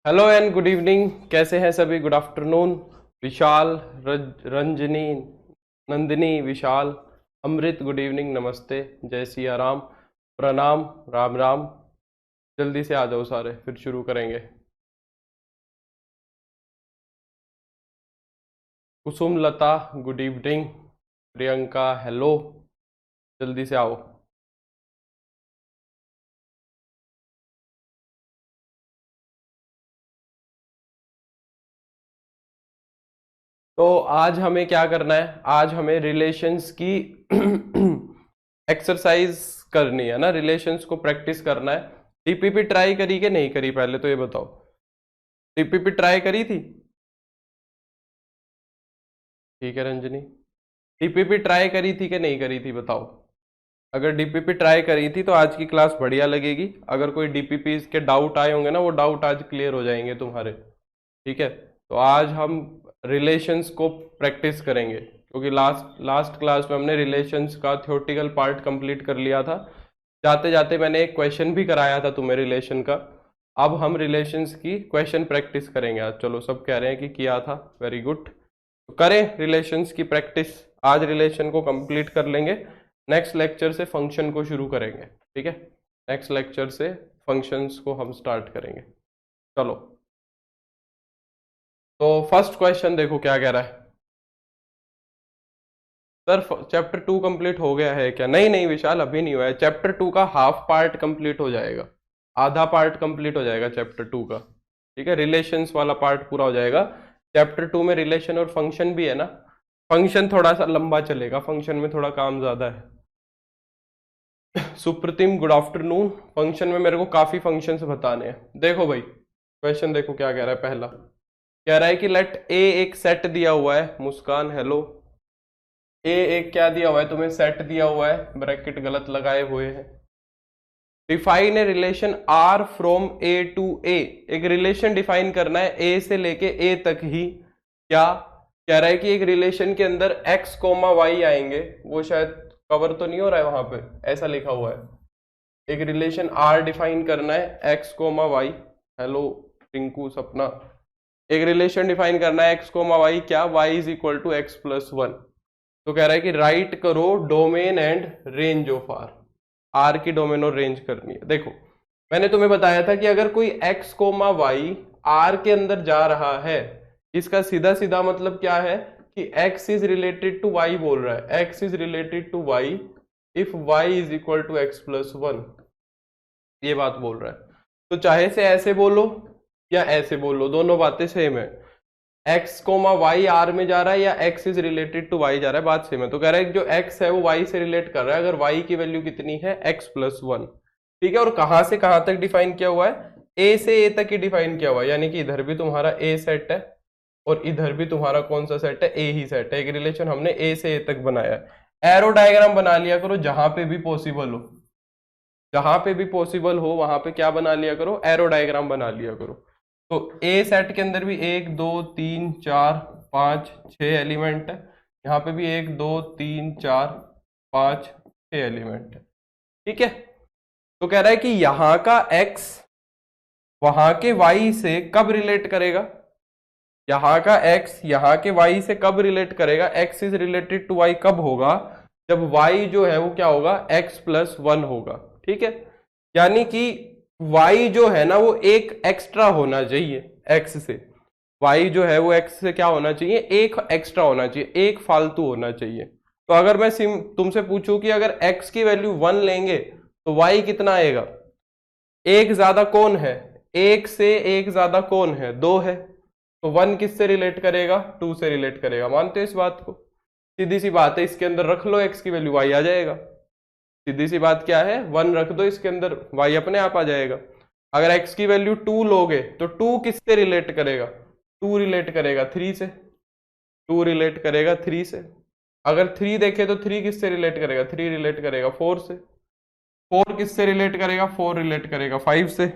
Hello and good evening. कैसे हैं सभी? Good afternoon. Vishal, Ranjani, Nandini, Vishal, Amrit, good evening, नमस्ते, जय सिया राम, प्रणाम, राम राम। जल्दी से आ जाओ सारे, फिर शुरू करेंगे। कुसुम लता, गुड इवनिंग। प्रियंका, हेलो, जल्दी से आओ। तो आज हमें क्या करना है? आज हमें रिलेशंस की एक्सरसाइज करनी है ना, रिलेशंस को प्रैक्टिस करना है। टीपीपी ट्राई करी कि नहीं करी, पहले तो ये बताओ। टीपीपी ट्राई करी थी? ठीक है रंजनी। टीपीपी ट्राई करी थी कि नहीं करी थी बताओ। अगर डीपीपी ट्राई करी थी तो आज की क्लास बढ़िया लगेगी। अगर कोई डीपीपी के डाउट आए होंगे ना, वो डाउट आज क्लियर हो जाएंगे तुम्हारे। ठीक है, तो आज हम रिलेशंस को प्रैक्टिस करेंगे, क्योंकि लास्ट लास्ट क्लास में हमने रिलेशंस का थ्योरेटिकल पार्ट कंप्लीट कर लिया था। जाते जाते मैंने एक क्वेश्चन भी कराया था तुम्हें रिलेशन का। अब हम रिलेशंस की क्वेश्चन प्रैक्टिस करेंगे आज। चलो, सब कह रहे हैं कि किया था, वेरी गुड। तो करें रिलेशंस की प्रैक्टिस। आज रिलेशन को कंप्लीट कर लेंगे, नेक्स्ट लेक्चर से फंक्शन को शुरू करेंगे। ठीक है, नेक्स्ट लेक्चर से फंक्शंस को हम स्टार्ट करेंगे। चलो, तो फर्स्ट क्वेश्चन देखो क्या कह रहा है। सर, चैप्टर 2 कंप्लीट हो गया है क्या? नहीं नहीं विशाल, अभी नहीं हुआ है। चैप्टर 2 का हाफ पार्ट कंप्लीट हो जाएगा, आधा पार्ट कंप्लीट हो जाएगा चैप्टर 2 का। ठीक है, रिलेशंस वाला पार्ट पूरा हो जाएगा। चैप्टर 2 में रिलेशन और फंक्शन भी है ना। फंक्शन थोड़ा सा लंबा चलेगा, फंक्शन में थोड़ा काम ज्यादा है। Supratim, good afternoon. फंक्शन में मेरे को काफी फंक्शंस बताने हैं। देखो भाई, क्वेश्चन देखो क्या कह रहा है। पहला कह रहा है कि लेट ए एक सेट दिया हुआ है। मुस्कान, हेलो। ए एक क्या दिया हुआ है तुम्हें? सेट दिया हुआ है, ब्रैकेट गलत लगाए हुए हैं। Define a relation R from A to A. एक रिलेशन डिफाइन करना है ए से लेके ए तक ही। क्या कह रहा है कि एक रिलेशन के अंदर एक्स कोमा वाई आएंगे। वो शायद कवर तो नहीं हो रहा है वहां पे, ऐसा लिखा हुआ है। एक रिलेशन आर डिफाइन करना है, x comma y. Hello Tinku, Sapna. एक रिलेशन डिफाइन करना है एक्स कोमा वाई, क्या? Y is equal to x plus one. तो कह रहा है कि राइट करो domain and range of r. R की डोमेन और रेंज करनी है। देखो, मैंने तुम्हें बताया था कि अगर कोई एक्स कोमा वाई आर के अंदर जा रहा है, इसका सीधा सीधा मतलब क्या है कि x is related to y बोल रहा है। x is related to y if y is equal to x plus one, ये बात बोल रहा है। तो चाहे से ऐसे बोलो या ऐसे बोलो, दोनों बातें सेम है। एक्स कोमा वाई आर में जा रहा है या x is related to y जा रहा है, बात सेम है। तो कह रहा है कि जो एक्स है वो वाई से रिलेट कर रहा है अगर वाई की वैल्यू कितनी है? X plus one. ठीक है, और कहां से कहां तक डिफाइन किया हुआ है? ए से ए तक ही डिफाइन किया हुआ है, यानी कि इधर भी तुम्हारा ए सेट है और इधर भी तुम्हारा कौन सा सेट है? ए ही सेट है। एक रिलेशन हमने ए से ए तक बनाया है। एरो डायग्राम बना लिया करो जहां पे भी पॉसिबल हो। जहां पे भी पॉसिबल हो वहां पे क्या बना लिया करो? एरो डायग्राम बना लिया करो। तो ए सेट के अंदर भी एक दो तीन चार पांच छह एलिमेंट है। यहाँ पे भी एक दो तीन चार पांच छह एलिमेंट है। ठीक है, तो कह रहा है कि यहां का x वहां के y से कब रिलेट करेगा? यहाँ का x यहाँ के y से कब रिलेट करेगा? x is related to y कब होगा? जब y जो है वो क्या होगा? x प्लस वन होगा। ठीक है, यानी कि y जो है ना वो एक एक्स्ट्रा होना चाहिए x से। y जो है वो x से क्या होना चाहिए? एक एक्स्ट्रा होना चाहिए, एक फालतू होना चाहिए। तो अगर मैं तुमसे पूछूं कि अगर x की वैल्यू वन लेंगे तो y कितना आएगा? एक ज्यादा कौन है? एक से एक ज्यादा कौन है? दो है। तो वन किससे रिलेट करेगा? टू से रिलेट करेगा। मानते हो इस बात को? सीधी सी बात है, इसके अंदर रख लो एक्स की वैल्यू, वाई आ जाएगा। सीधी सी बात क्या है? वन रख दो इसके अंदर, वाई अपने आप आ जाएगा। अगर एक्स की वैल्यू टू लोगे तो टू किससे रिलेट करेगा? टू रिलेट करेगा थ्री से। टू रिलेट करेगा थ्री से। अगर थ्री देखे तो थ्री किससे रिलेट करेगा? थ्री रिलेट करेगा फोर से। फोर किससे रिलेट करेगा? फोर रिलेट करेगा फाइव से।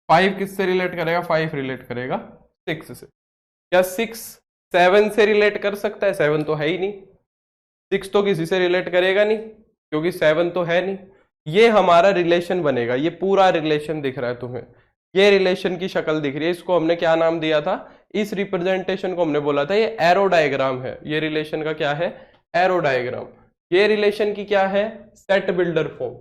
फाइव किससे रिलेट करेगा? फाइव रिलेट करेगा सिक्स से। क्या सिक्स सेवन से रिलेट कर सकता है? सेवन तो है ही नहीं। सिक्स तो किसी से रिलेट करेगा नहीं, क्योंकि सेवन तो है नहीं। ये हमारा रिलेशन बनेगा। ये पूरा रिलेशन दिख रहा है तुम्हें, ये रिलेशन की शक्ल दिख रही है, इसको हमने क्या नाम दिया था, इस रिप्रेजेंटेशन को हमने बोला था ये एरो डायग्राम है। ये रिलेशन का क्या है, एरो डायग्राम। ये रिलेशन की क्या है, सेट बिल्डर फॉर्म।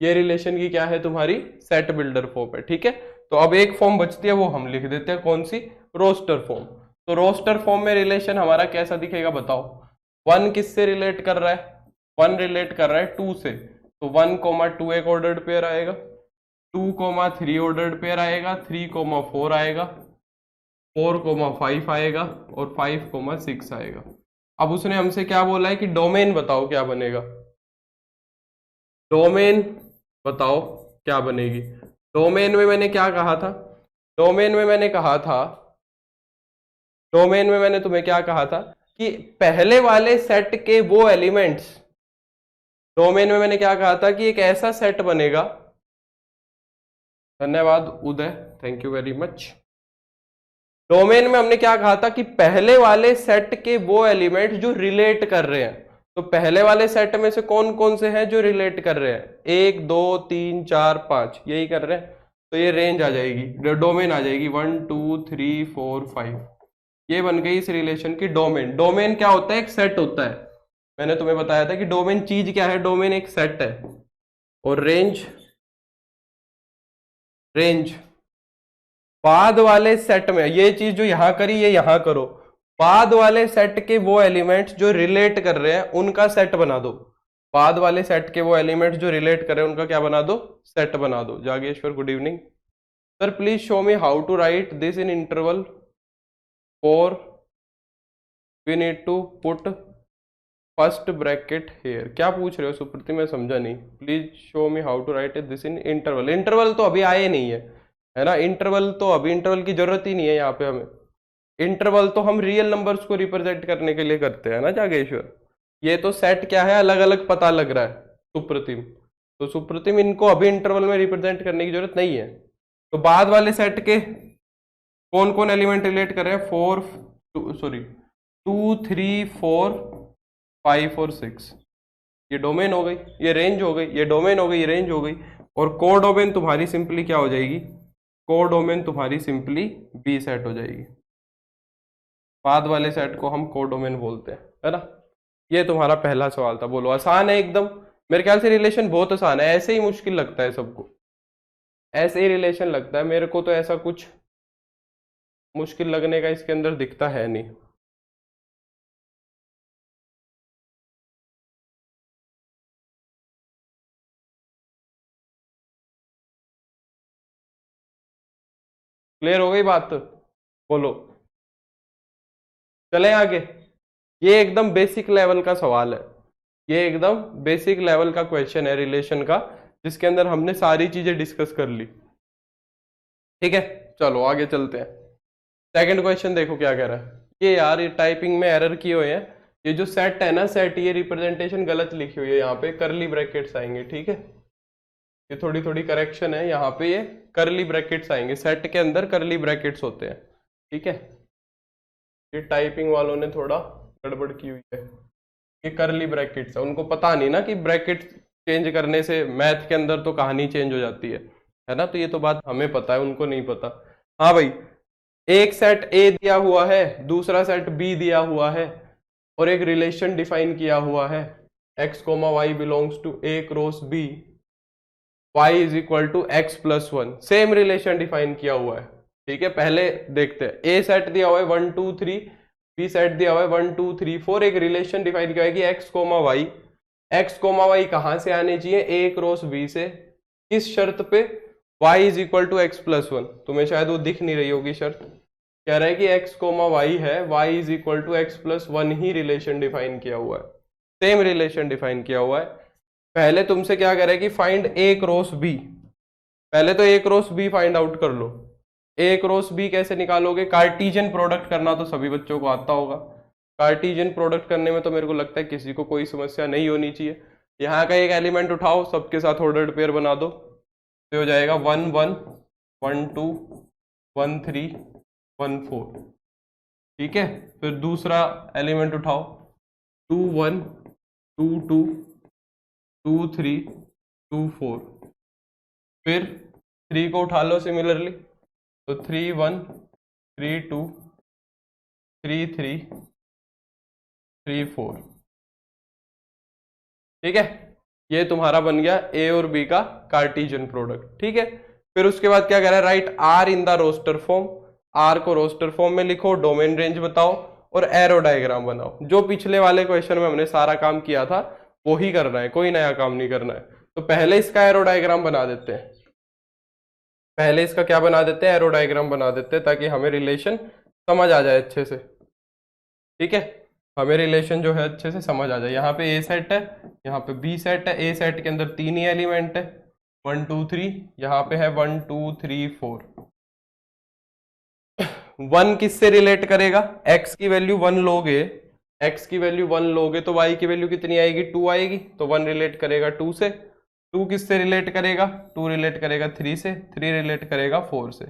ये रिलेशन की क्या है तुम्हारी, सेट बिल्डर फॉर्म है। ठीक है, तो अब एक फॉर्म बचती है, वो हम लिख देते हैं, कौन सी, रोस्टर फॉर्म। तो रोस्टर फॉर्म में रिलेशन हमारा कैसा दिखेगा बताओ। वन किससे रिलेट कर रहा है, वन रिलेट कर रहा है टू से, तो 1,2 एक ऑर्डर्ड पेयर आएगा, 2,3 ऑर्डर्ड पेयर आएगा, 3,4 आएगा, 4,5 आएगा और 5,6 आएगा। अब उसने हमसे क्या बोला है कि डोमेन बताओ क्या बनेगा, डोमेन बताओ क्या बनेगी। डोमेन में मैंने क्या कहा था, डोमेन में मैंने कहा था, डोमेन में मैंने तुम्हें क्या कहा था कि पहले वाले सेट के वो एलिमेंट्स, डोमेन में मैंने क्या कहा था कि एक ऐसा सेट बनेगा, धन्यवाद Uday, thank you very much. Domain में हमने क्या कहा था कि पहले वाले सेट के वो एलिमेंट जो रिलेट कर रहे हैं, तो पहले वाले सेट में से कौन कौन से हैं जो रिलेट कर रहे हैं, 1 2 3 4 5 यही कर रहे हैं, तो ये रेंज आ जाएगी, डोमेन आ जाएगी 1 2 3 4 5। ये बन गई इस रिलेशन की डोमेन। डोमेन क्या होता है, एक सेट होता है। मैंने तुम्हें बताया था कि डोमेन चीज क्या है, डोमेन एक सेट है। और रेंज, रेंज बाद वाले सेट में, ये चीज जो यहां करी ये यहां करो, बाद वाले सेट के वो एलिमेंट्स जो रिलेट कर रहे हैं उनका सेट बना दो। बाद वाले सेट के वो एलिमेंट्स जो रिलेट कर रहे हैं उनका क्या बना दो, सेट बना दो। Jageshwar good evening sir, please show me how to write this in interval for we need to put first bracket here. क्या पूछ रहे हो सुप्रीति, मैं समझा नहीं। Please show me how to write this in interval. Interval तो अभी आए नहीं है ना, इंटरवल तो अभी, इंटरवल की जरूरत ही नहीं है यहाँ पे हमें। इंटरवल तो हम रियल नंबर्स को रिप्रेजेंट करने के लिए करते हैं ना जागेश्वर। ये तो सेट क्या है, अलग अलग पता लग रहा है सुप्रतिम। तो सुप्रतिम इनको अभी इंटरवल में रिप्रेजेंट करने की जरूरत नहीं है। तो बाद वाले सेट के कौन कौन एलिमेंट रिलेट कर रहे हैं, 4 सॉरी 2 3 4 5 और 6, ये डोमेन हो गई, ये रेंज हो गई, ये डोमेन हो गई, ये रेंज हो गई। और कोडोमेन तुम्हारी सिंपली क्या हो जाएगी, कोडोमेन तुम्हारी सिंपली बी सेट हो जाएगी। बाद वाले सेट को हम कोडोमेन बोलते हैं, है ना। ये तुम्हारा पहला सवाल था, बोलो आसान है एकदम। मेरे ख्याल से रिलेशन बहुत आसान है, ऐसे ही मुश्किल लगता है सबको, ऐसे ही रिलेशन लगता है मेरे को, तो ऐसा कुछ मुश्किल लगने का इसके अंदर दिखता है नहीं। क्लियर हो गई बात, बोलो चलें आगे। ये एकदम बेसिक लेवल का सवाल है, ये एकदम बेसिक लेवल का क्वेश्चन है रिलेशन का, जिसके अंदर हमने सारी चीजें डिस्कस कर ली। ठीक है, चलो आगे चलते हैं। सेकंड क्वेश्चन देखो क्या कह रहा है। ये यार, ये टाइपिंग में एरर किए हुए हैं, ये जो सेट है ना, सेट, ये रिप्रेजेंटेशन गलत लिखी हुई है, यहाँ पे करली ब्रैकेट्स आएंगे। ठीक है, ये थोड़ी थोड़ी करेक्शन है, यहाँ पे ये करली ब्रैकेट्स आएंगे, सेट के अंदर करली ब्रैकेट्स होते हैं। ठीक है, ये टाइपिंग वालों ने थोड़ा गड़बड़ की हुई है, ये करली ब्रैकेट्स है, उनको पता नहीं ना कि ब्रैकेट चेंज करने से मैथ के अंदर तो कहानी चेंज हो जाती है ना। तो ये तो बात हमें पता है, उनको नहीं पता। हाँ भाई, एक सेट ए दिया हुआ है, दूसरा सेट बी दिया हुआ है, और एक रिलेशन डिफाइन किया हुआ है, x comma y belongs to a cross b, y is equal to x plus 1। Same relation define किया हुआ है। ठीक है, पहले देखते हैं। ए सेट दिया हुआ है 1 2 3, बी सेट दिया हुआ है 1 2 3 4, एक रिलेशन डिफाइन किया है कि एक्स कोमा वाई कहां से आने चाहिए, ए क्रॉस बी से, किस शर्त पे, y is equal to x plus 1। तुम्हें शायद वो दिख नहीं रही होगी शर्त, कह रहा है कि x कोमा वाई है, y is equal to x plus 1 ही रिलेशन डिफाइन किया हुआ है, सेम रिलेशन डिफाइन किया हुआ है। पहले तुमसे क्या कह रहा है कि फाइंड a क्रॉस b, पहले तो a cross b find out कर लो। a क्रॉस b कैसे निकालोगे, कार्टीजन प्रोडक्ट करना तो सभी बच्चों को आता होगा, कार्टीजन प्रोडक्ट करने में तो मेरे को लगता है किसी को कोई समस्या नहीं होनी चाहिए। यहाँ का एक एलिमेंट उठाओ, सबके साथ ऑर्डर्ड पेयर बना दो, तो हो जाएगा 1 1 1 2 1 3 1 4। ठीक है, फिर दूसरा एलिमेंट उठाओ, 2 1 2 2 2 3 2 4, फिर 3 को उठा लो सिमिलरली, तो 3 1 3 2 3 3 3 4। ठीक है, ये तुम्हारा बन गया ए और बी का कार्टेशियन प्रोडक्ट। ठीक है, फिर उसके बाद क्या कह रहा है, write r in the roster form. R को रोस्टर फॉर्म में लिखो, डोमेन रेंज बताओ और एरो डायग्राम बनाओ। जो पिछले वाले क्वेश्चन में हमने सारा काम किया था वो ही करना है, कोई नया काम नहीं करना है। तो पहले इसका एरो डायग्राम बना देते हैं, पहले इसका क्या बना देते हैं, एरो डायग्राम बना देते हैं, ताकि हमें रिलेशन समझ आ जाए अच्छे से। ठीक है, हमें रिलेशन जो है अच्छे से समझ आ जाए। यहाँ पे ए सेट है, यहाँ पे बी सेट है। ए सेट के अंदर 3 ही एलिमेंट है, 1 2 3, यहाँ पे है 1 2 3 4। 1 किससे रिलेट करेगा, x की वैल्यू 1 लोगे, x की वैल्यू 1 लोगे तो y की वैल्यू कितनी आएगी, 2 आएगी, तो 1 रिलेट करेगा 2 से। 2 किससे रिलेट करेगा, 2 रिलेट करेगा 3 से, 3 रिलेट करेगा 4 से।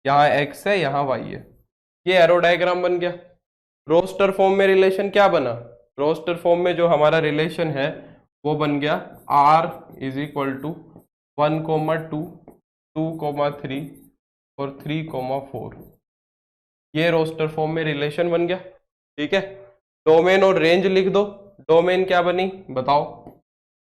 यहाँ x है, यहाँ y है। ये एरो डायग्राम बन गया। रोस्टर फॉर्म में रिलेशन क्या बना, रोस्टर फॉर्म में जो हमारा रिलेशन है वो बन गया r इज इक्वल टू 1 2 2 3 और 3 4। ये रोस्टर फॉर्म में रिलेशन बन गया। ठीक है, डोमेन और रेंज लिख दो। डोमेन क्या बनी बताओ,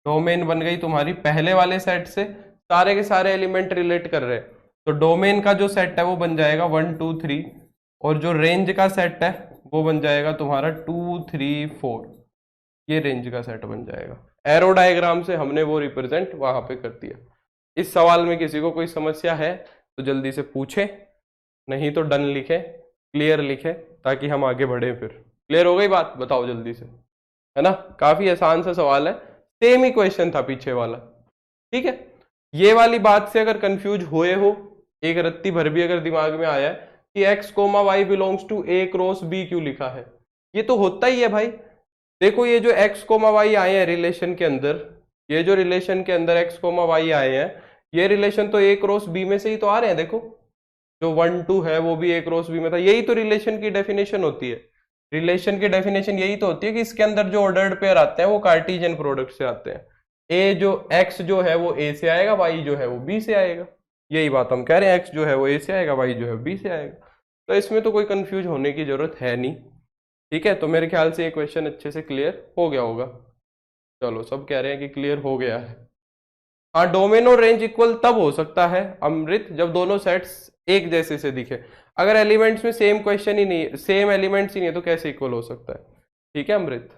डोमेन बन गई तुम्हारी पहले वाले सेट से सारे के सारे एलिमेंट रिलेट कर रहे हैं, तो डोमेन का जो सेट है वो बन जाएगा 1 2 3, और जो रेंज का सेट है वो बन जाएगा तुम्हारा 2 3 4। ये रेंज का सेट बन जाएगा। एरो डायग्राम से हमने वो रिप्रेजेंट वहां पे कर दिया। इस सवाल में किसी को कोई समस्या है तो जल्दी से पूछे, नहीं तो डन लिखे, क्लियर लिखे, ताकि हम आगे बढ़े। फिर क्लियर हो गई बात, बताओ जल्दी से, है ना। काफी आसान सा सवाल है, सेम ही क्वेश्चन था पीछे वाला। ठीक है, ये वाली बात से अगर कंफ्यूज हुए हो, एक रत्ती भर भी अगर दिमाग में आया है कि x comma y belongs to a cross b क्यों लिखा है, ये तो होता ही है भाई। देखो ये जो x कोमा वाई आए हैं रिलेशन के अंदर, ये जो रिलेशन के अंदर x कोमा वाई आए हैं, ये रिलेशन तो ए क्रॉस बी में से ही तो आ रहे हैं। देखो जो 1 2 है वो भी ए क्रॉस बी में था। यही तो रिलेशन की डेफिनेशन होती है। रिलेशन की डेफिनेशन यही तो होती है कि इसके अंदर जो ऑर्डर्ड पेयर आते हैं वो कार्टेशियन प्रोडक्ट से आते हैं। ए जो x जो है वो a से आएगा, y जो है वो b से आएगा। यही बात हम कह रहे हैं, x जो है वो a से आएगा, y जो है b से आएगा। तो इसमें तो कोई कंफ्यूज होने की जरूरत है नहीं। ठीक है, तो मेरे ख्याल से ये क्वेश्चन अच्छे से क्लियर हो गया होगा। चलो, सब कह रहे हैं कि क्लियर हो गया है। हाँ, डोमेन और रेंज इक्वल तब हो सकता है अमृत जब दोनों सेट्स एक जैसे से दिखे। अगर एलिमेंट्स में सेम क्वेश्चन ही नहीं, सेम एलिमेंट्स ही नहीं है, तो कैसे इक्वल हो सकता है। ठीक है अमृत,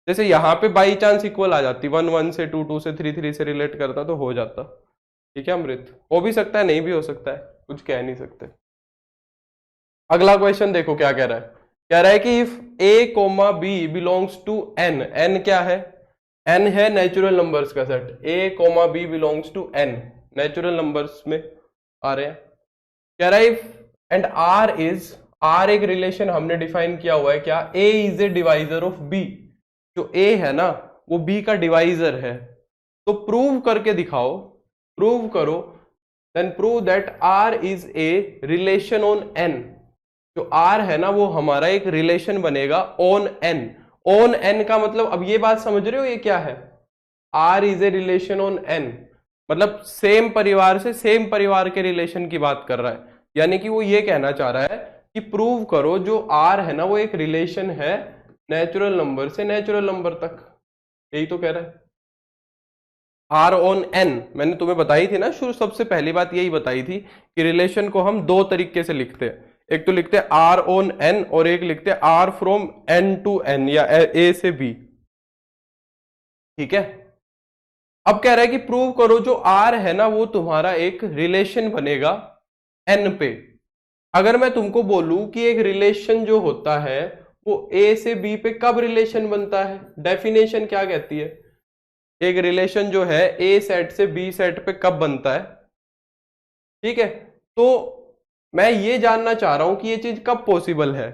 जैसे यहाँ पे बाई चांस इक्वल आ जाती, 1 1 से 2 2 से 3 3 से रिलेट करता तो हो जाता। ठीक है अमृत, हो भी सकता है, नहीं भी हो सकता है, कुछ कह नहीं सकते। अगला क्वेश्चन देखो क्या कह रहा है, कह रहा है कि if a comma b belongs to n, n क्या है, n है नेचुरल नंबर्स का सेट। a comma b belongs to n, natural numbers में आ रहे हैं। कह रहा है if and r is, r एक रिलेशन हमने डिफाइन किया हुआ है क्या, a is a divisor of b। जो a है ना वो b का डिवाइजर है। तो प्रूव करके दिखाओ, प्रूव करो, then prove that r is a relation on n। जो r है ना वो हमारा एक रिलेशन बनेगा ऑन n। ऑन n का मतलब, अब ये बात समझ रहे हो ये क्या है, r is a relation on n, मतलब सेम परिवार से सेम परिवार के रिलेशन की बात कर रहा है। यानी कि वो ये कहना चाह रहा है कि प्रूव करो जो r है ना वो एक रिलेशन है नेचुरल नंबर से नेचुरल नंबर तक। यही तो कह रहा है। r ऑन n मैंने तुम्हें बताई थी ना शुरू, सबसे पहली बात यही बताई थी कि रिलेशन को हम दो तरीके से लिखते हैं। एक तो लिखते हैं r ऑन n और एक लिखते हैं r from n to n या a से b। ठीक है, अब कह रहा है कि प्रूव करो जो r है ना वो तुम्हारा एक रिलेशन बनेगा n पे। अगर मैं तुमको बोलूं कि एक रिलेशन जो होता है वो a से b पे कब रिलेशन बनता है, डेफिनेशन क्या कहती है, एक रिलेशन जो है a सेट से b सेट पे कब बनता है। ठीक है, तो मैं ये जानना चाह रहा हूं कि ये चीज कब पॉसिबल है।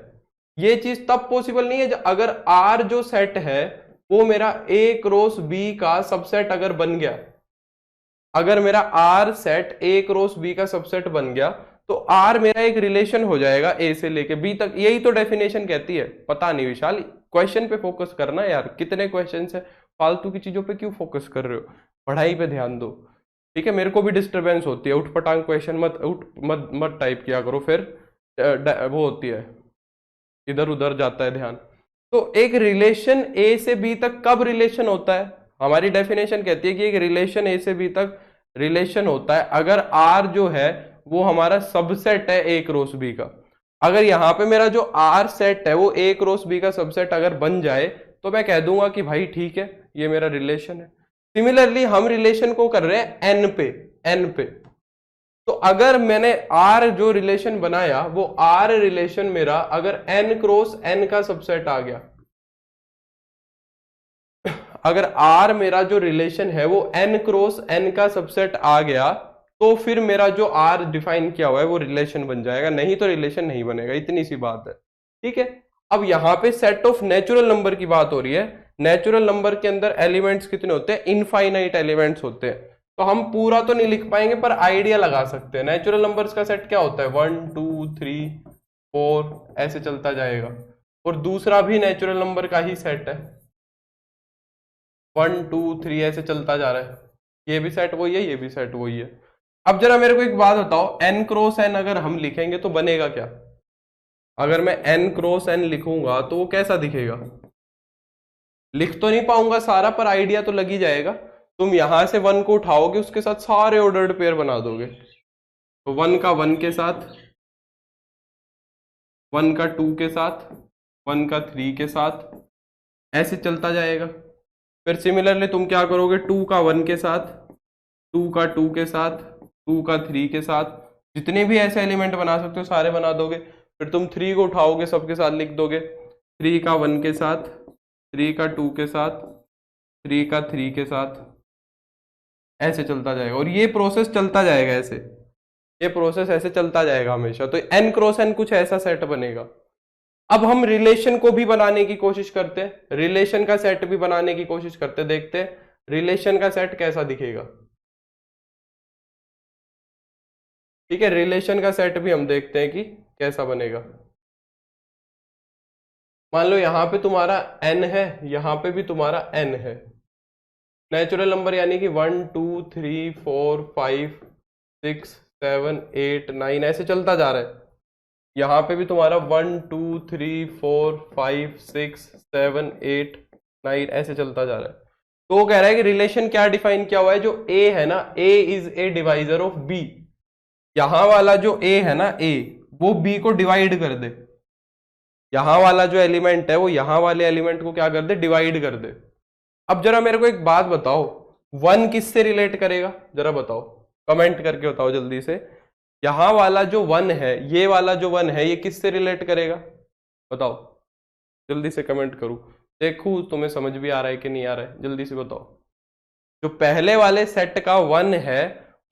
ये चीज तब पॉसिबल नहीं है अगर R जो सेट है वो मेरा A क्रॉस B का सबसेट अगर बन गया। अगर मेरा R set A cross B का सबसेट बन गया तो R मेरा एक रिलेशन हो जाएगा A से लेके B तक। यही तो डेफिनेशन कहती है। पता नहीं विशाल, क्वेश्चन पे फोकस करना यार, कितने क्वेश्चन है, फालतू की चीजों पे क्यों फोकस कर रहे हो, पढ़ाई पे ध्यान दो। ठीक है, मेरे को भी डिस्टरबेंस होती है, उठ पटांग क्वेश्चन मत उठ मत मत टाइप किया करो, फिर वो होती है, इधर उधर जाता है ध्यान। तो एक रिलेशन ए से बी तक कब रिलेशन होता है, हमारी डेफिनेशन कहती है कि एक रिलेशन ए से बी तक रिलेशन होता है अगर आर जो है वो हमारा सबसेट है ए क्रॉस बी का। अगर यहाँ पे मेरा जो आर सेट है वो ए क्रॉस बी का सबसेट अगर बन जाए तो मैं कह दूंगा कि भाई ठीक है ये मेरा रिलेशन है। सिमिलरली हम रिलेशन को कर रहे हैं एन पे। तो अगर मैंने आर जो रिलेशन बनाया वो आर रिलेशन मेरा अगर एन क्रॉस एन का सबसेट आ गया, अगर आर मेरा जो रिलेशन है वो एन क्रॉस एन का सबसेट आ गया तो फिर मेरा जो आर डिफाइन किया हुआ है वो रिलेशन बन जाएगा, नहीं तो रिलेशन नहीं बनेगा, इतनी सी बात है। ठीक है, अब यहां पे सेट ऑफ नेचुरल नंबर की बात हो रही है। नेचुरल नंबर के अंदर एलिमेंट्स कितने होते हैं, इनफाइनाइट एलिमेंट्स होते हैं। तो हम पूरा तो नहीं लिख पाएंगे पर आइडिया लगा सकते हैं। नेचुरल नंबर्स का सेट क्या होता है, 1 2 3 4 ऐसे चलता जाएगा। और दूसरा भी नेचुरल नंबर का ही सेट है, 1 2 3 ऐसे चलता जा रहा है। ये भी सेट वही है, ये भी सेट वही है। अब जरा मेरे को एक बात बताओ, एन क्रॉस एन अगर हम लिखेंगे तो बनेगा क्या? अगर मैं एन क्रॉस एन लिखूंगा तो वो कैसा दिखेगा? लिख तो नहीं पाऊंगा सारा पर आइडिया तो लग ही जाएगा। तुम यहां से 1 को उठाओगे उसके साथ सारे ऑर्डर्ड पेयर बना दोगे। तो 1 का 1 के साथ, 1 का 2 के साथ, 1 का 3 के साथ, ऐसे चलता जाएगा। फिर सिमिलरली तुम क्या करोगे, 2 का 1 के साथ, 2 का 2 के साथ, 2 का 3 के साथ, जितने भी ऐसे एलिमेंट बना सकते हो सारे बना दोगे। फिर तुम 3 को उठाओगे सबके साथ लिख दोगे, 3 का 1 के साथ, 3 का 2 के साथ, 3 का 3 के साथ, ऐसे चलता जाएगा। और ये प्रोसेस चलता जाएगा ऐसे, ये प्रोसेस ऐसे चलता जाएगा हमेशा। तो एन क्रॉस एन कुछ ऐसा सेट बनेगा। अब हम रिलेशन को भी बनाने की कोशिश करते हैं, रिलेशन का सेट भी बनाने की कोशिश करते हैं, देखते हैं रिलेशन का सेट कैसा दिखेगा। ठीक है, रिलेशन का सेट भी हम देखते हैं कि कैसा बनेगा। मान लो यहां पे तुम्हारा n है, यहां पे भी तुम्हारा n है। नेचुरल नंबर यानी कि 1 2 3 4 5 6 7 8 9 ऐसे चलता जा रहा है। यहां पे भी तुम्हारा 1 2 3 4 5 6 7 8 9 ऐसे चलता जा रहा है। तो वो कह रहा है कि रिलेशन क्या डिफाइन किया हुआ है, जो a है ना, a is a divisor of b। यहां वाला जो a है ना, a वो b को डिवाइड कर दे। यहां वाला जो एलिमेंट है वो यहां वाले एलिमेंट को क्या कर दे, डिवाइड कर दे। अब जरा मेरे को एक बात बताओ, 1 किससे रिलेट करेगा, जरा बताओ, कमेंट करके बताओ जल्दी से। यहां वाला जो 1 है, ये वाला जो 1 है, ये किससे रिलेट करेगा, बताओ जल्दी से कमेंट करूं, देखूं तुम्हें समझ भी आ रहा है कि नहीं आ रहा है, जल्दी से बताओ। जो पहले वाले सेट का 1 है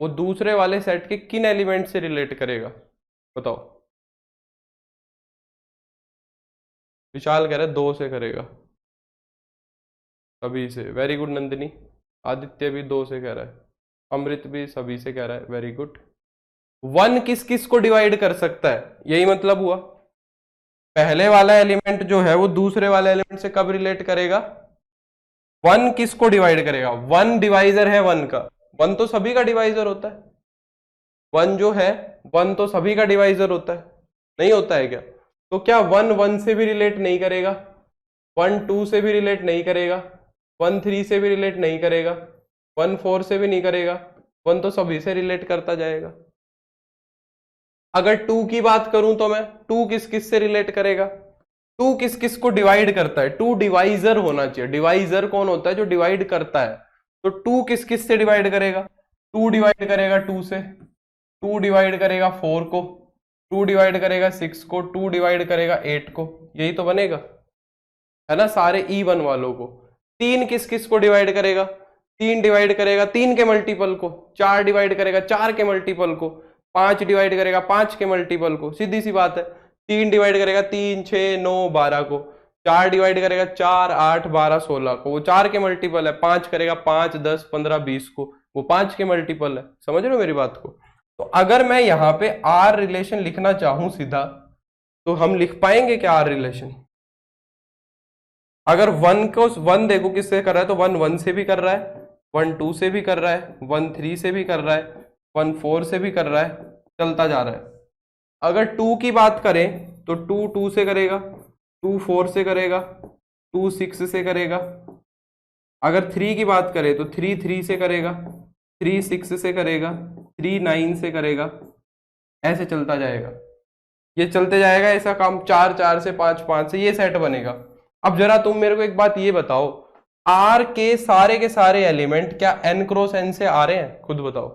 वो दूसरे वाले सेट के किन एलिमेंट से रिलेट करेगा, बताओ। विशाल कह रहा है 2 से करेगा, सभी से, वेरी गुड नंदिनी। आदित्य भी 2 से कह रहा है, अमृत भी सभी से कह रहा है, वेरी गुड। 1 किस किस को डिवाइड कर सकता है, यही मतलब हुआ। पहले वाला एलिमेंट जो है वो दूसरे वाले एलिमेंट से कब रिलेट करेगा, 1 किस को डिवाइड करेगा, 1 डिवाइजर है 1 का, 1 तो सभी का डिवाइजर होता है। 1 जो है 1 तो सभी का डिवाइजर होता है, नहीं होता है क्या? तो क्या 1 1 से भी रिलेट नहीं करेगा, 1 2 से भी रिलेट नहीं करेगा, 1 3 से भी रिलेट नहीं करेगा, 1 4 से भी नहीं करेगा, 1 तो सभी से रिलेट करता जाएगा। अगर 2 की बात करूं तो मैं, 2 किस किस से रिलेट करेगा, 2 किस किस को डिवाइड करता है, 2 डिवाइजर होना चाहिए। डिवाइजर कौन होता है, जो डिवाइड करता है। तो 2 किस किस से डिवाइड करेगा, 2 डिवाइड करेगा 2 से, 2 डिवाइड करेगा 4 को, 2 डिवाइड करेगा 6 को, 2 डिवाइड करेगा 8 को, यही तो बनेगा, है ना, सारे E1 वालों को। 3 किस किस को डिवाइड करेगा, 3 डिवाइड करेगा 3 के मल्टीपल को, 4 डिवाइड करेगा 4 के मल्टीपल को, 5 डिवाइड करेगा 5 के मल्टीपल को, सीधी सी बात है। 3 डिवाइड करेगा 3 6 9 12 को, 4 डिवाइड करेगा 4 8 12 16 को, वो 4 के मल्टीपल है। 5 करेगा 5 10 15 20 को, वो 5 के मल्टीपल है। समझ रहे हो मेरी बात को? तो अगर मैं यहाँ पे आर रिलेशन लिखना चाहूं सीधा, तो हम लिख पाएंगे क्या आर रिलेशन? अगर 1 को 1 देखो किससे कर रहा है, तो 1 1 से भी कर रहा है, 1 2 से भी कर रहा है, 1 3 से भी कर रहा है, 1 4 से भी कर रहा है, चलता जा रहा है। अगर 2 की बात करें तो 2 2 से करेगा, 2 4 से करेगा, 2 6 से करेगा। अगर 3 की बात करें तो 3 3 से करेगा, 3 6 से करेगा, 3 9 से करेगा, ऐसे चलता जाएगा। ये चलते जाएगा ऐसा काम, 4 4 से 5 5 से ये सेट बनेगा। अब जरा तुम मेरे को एक बात ये बताओ, आर के सारे एलिमेंट क्या n क्रॉस n से आ रहे हैं? खुद बताओ।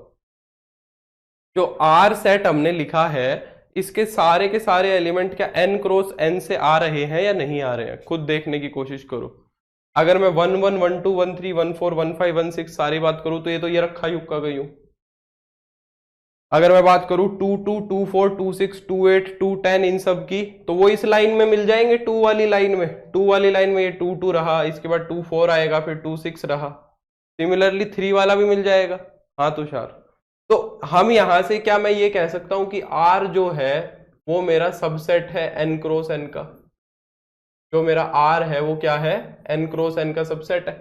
जो आर सेट हमने लिखा है इसके सारे एलिमेंट क्या n क्रॉस n से आ रहे हैं या नहीं आ रहे हैं? खुद देखने की कोशिश करो। अगर मैं 1 1 1 2 1 3 1 4 1 5 1 6 सारी बात करूं तो ये तो ये रखा युक्का गई हूं। अगर मैं बात करूं 2 2 2 4 2 6 2 8 2 10 इन सब की, तो वो इस लाइन में मिल जाएंगे, 2 वाली लाइन में। 2 वाली लाइन में ये 2 2 रहा, इसके बाद 2 4 आएगा, फिर 2 6 रहा। सिमिलरली 3 वाला भी मिल जाएगा। हाँ तुषार, तो हम यहां से क्या मैं ये कह सकता हूं कि R जो है वो मेरा सबसेट है n क्रॉस n का। जो मेरा R है वो क्या है? n क्रॉस n का सबसेट है।